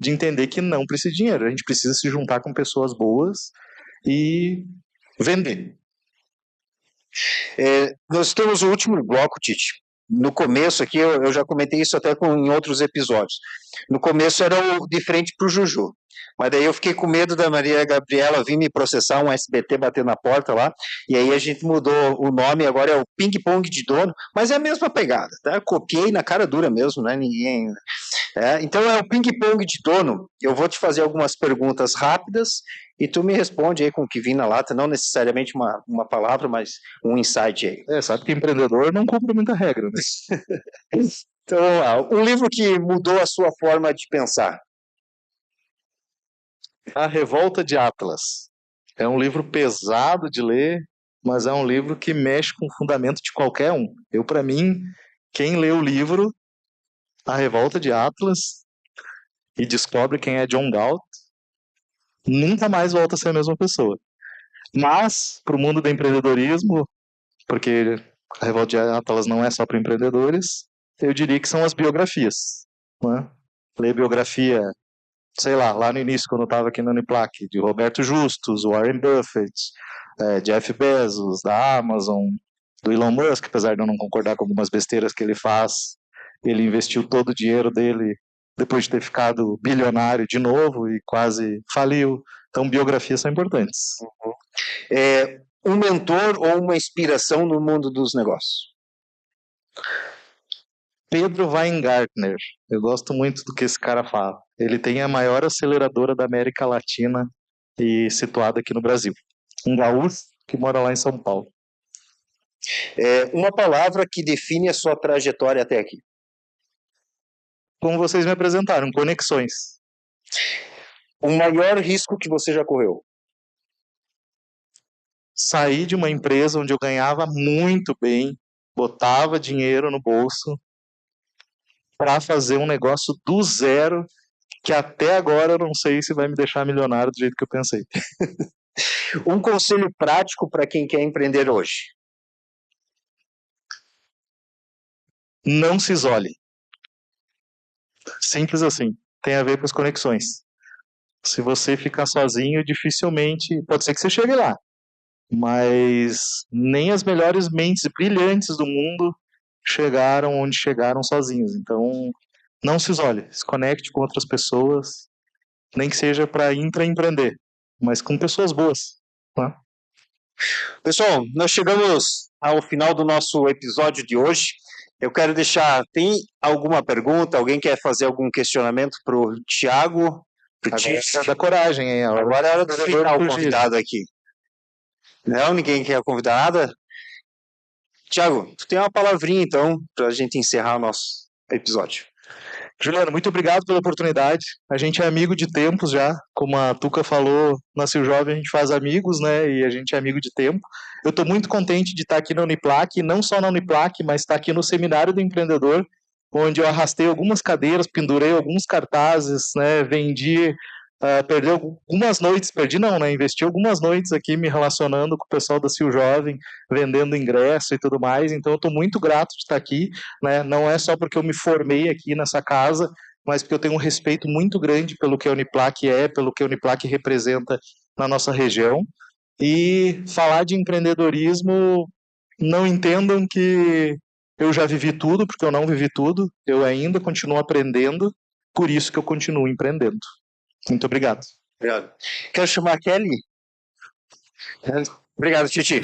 de entender que não precisa de dinheiro. A gente precisa se juntar com pessoas boas e vender. Nós temos o último bloco, Tite. No começo aqui, eu já comentei isso até em outros episódios. No começo era de frente para o Juju. Mas daí eu fiquei com medo da Maria Gabriela vir me processar, um SBT bater na porta lá, e aí a gente mudou o nome, agora é o Ping Pong de Dono, mas é a mesma pegada, tá? Copiei na cara dura mesmo, né? Ninguém... então é o Ping Pong de Dono. Eu vou te fazer algumas perguntas rápidas e tu me responde aí com o que vem na lata, não necessariamente uma palavra, mas um insight aí. Sabe que empreendedor não cumpre muita regra, né? Então, um livro que mudou a sua forma de pensar. A Revolta de Atlas. É um livro pesado de ler, mas é um livro que mexe com o fundamento de qualquer um. Para mim, quem lê o livro A Revolta de Atlas e descobre quem é John Galt, nunca mais volta a ser a mesma pessoa. Mas, para o mundo do empreendedorismo, porque a Revolta de Atlas não é só para empreendedores, eu diria que são as biografias. Né? Ler biografia, sei lá no início, quando eu estava aqui no Uniplac, de Roberto Justus, Warren Buffett, Jeff Bezos, da Amazon, do Elon Musk, apesar de eu não concordar com algumas besteiras que ele faz, ele investiu todo o dinheiro dele depois de ter ficado bilionário de novo e quase faliu. Então, biografias são importantes. Um mentor ou uma inspiração no mundo dos negócios? Pedro Weingartner. Eu gosto muito do que esse cara fala. Ele tem a maior aceleradora da América Latina e situada aqui no Brasil. Um gaúcho que mora lá em São Paulo. Uma palavra que define a sua trajetória até aqui? Como vocês me apresentaram, conexões. O maior risco que você já correu? Saí de uma empresa onde eu ganhava muito bem, botava dinheiro no bolso, para fazer um negócio do zero, que até agora eu não sei se vai me deixar milionário do jeito que eu pensei. Um conselho prático para quem quer empreender hoje? Não se isole. Simples assim. Tem a ver com as conexões. Se você ficar sozinho, dificilmente... Pode ser que você chegue lá, mas nem as melhores mentes brilhantes do mundo chegaram onde chegaram sozinhos. Então, não se isole. Se conecte com outras pessoas, nem que seja para intraempreender, mas com pessoas boas. Tá? Pessoal, nós chegamos ao final do nosso episódio de hoje. Eu quero deixar, tem alguma pergunta? Alguém quer fazer algum questionamento para o Thiago? Agora da coragem, hein? Agora é hora de fritar o convidado aqui. Não, ninguém quer convidar nada? Thiago, tu tem uma palavrinha então para a gente encerrar o nosso episódio. Juliano, muito obrigado pela oportunidade. A gente é amigo de tempos já, como a Tuca falou, Nasceu Jovem, a gente faz amigos, né? E a gente é amigo de tempo. Eu estou muito contente de estar aqui na Uniplac, não só na Uniplac, mas estar aqui no Seminário do Empreendedor, onde eu arrastei algumas cadeiras, pendurei alguns cartazes, né? Vendi, perdi algumas noites, investi algumas noites aqui me relacionando com o pessoal da Sil Jovem, vendendo ingresso e tudo mais, então eu estou muito grato de estar aqui, né? Não é só porque eu me formei aqui nessa casa, mas porque eu tenho um respeito muito grande pelo que a Uniplac pelo que a Uniplac representa na nossa região, e falar de empreendedorismo, não entendam que Eu já vivi tudo, porque eu não vivi tudo. Eu ainda continuo aprendendo, por isso que eu continuo empreendendo. Muito obrigado. Obrigado. Quero chamar a Kelly. Obrigado, Titi.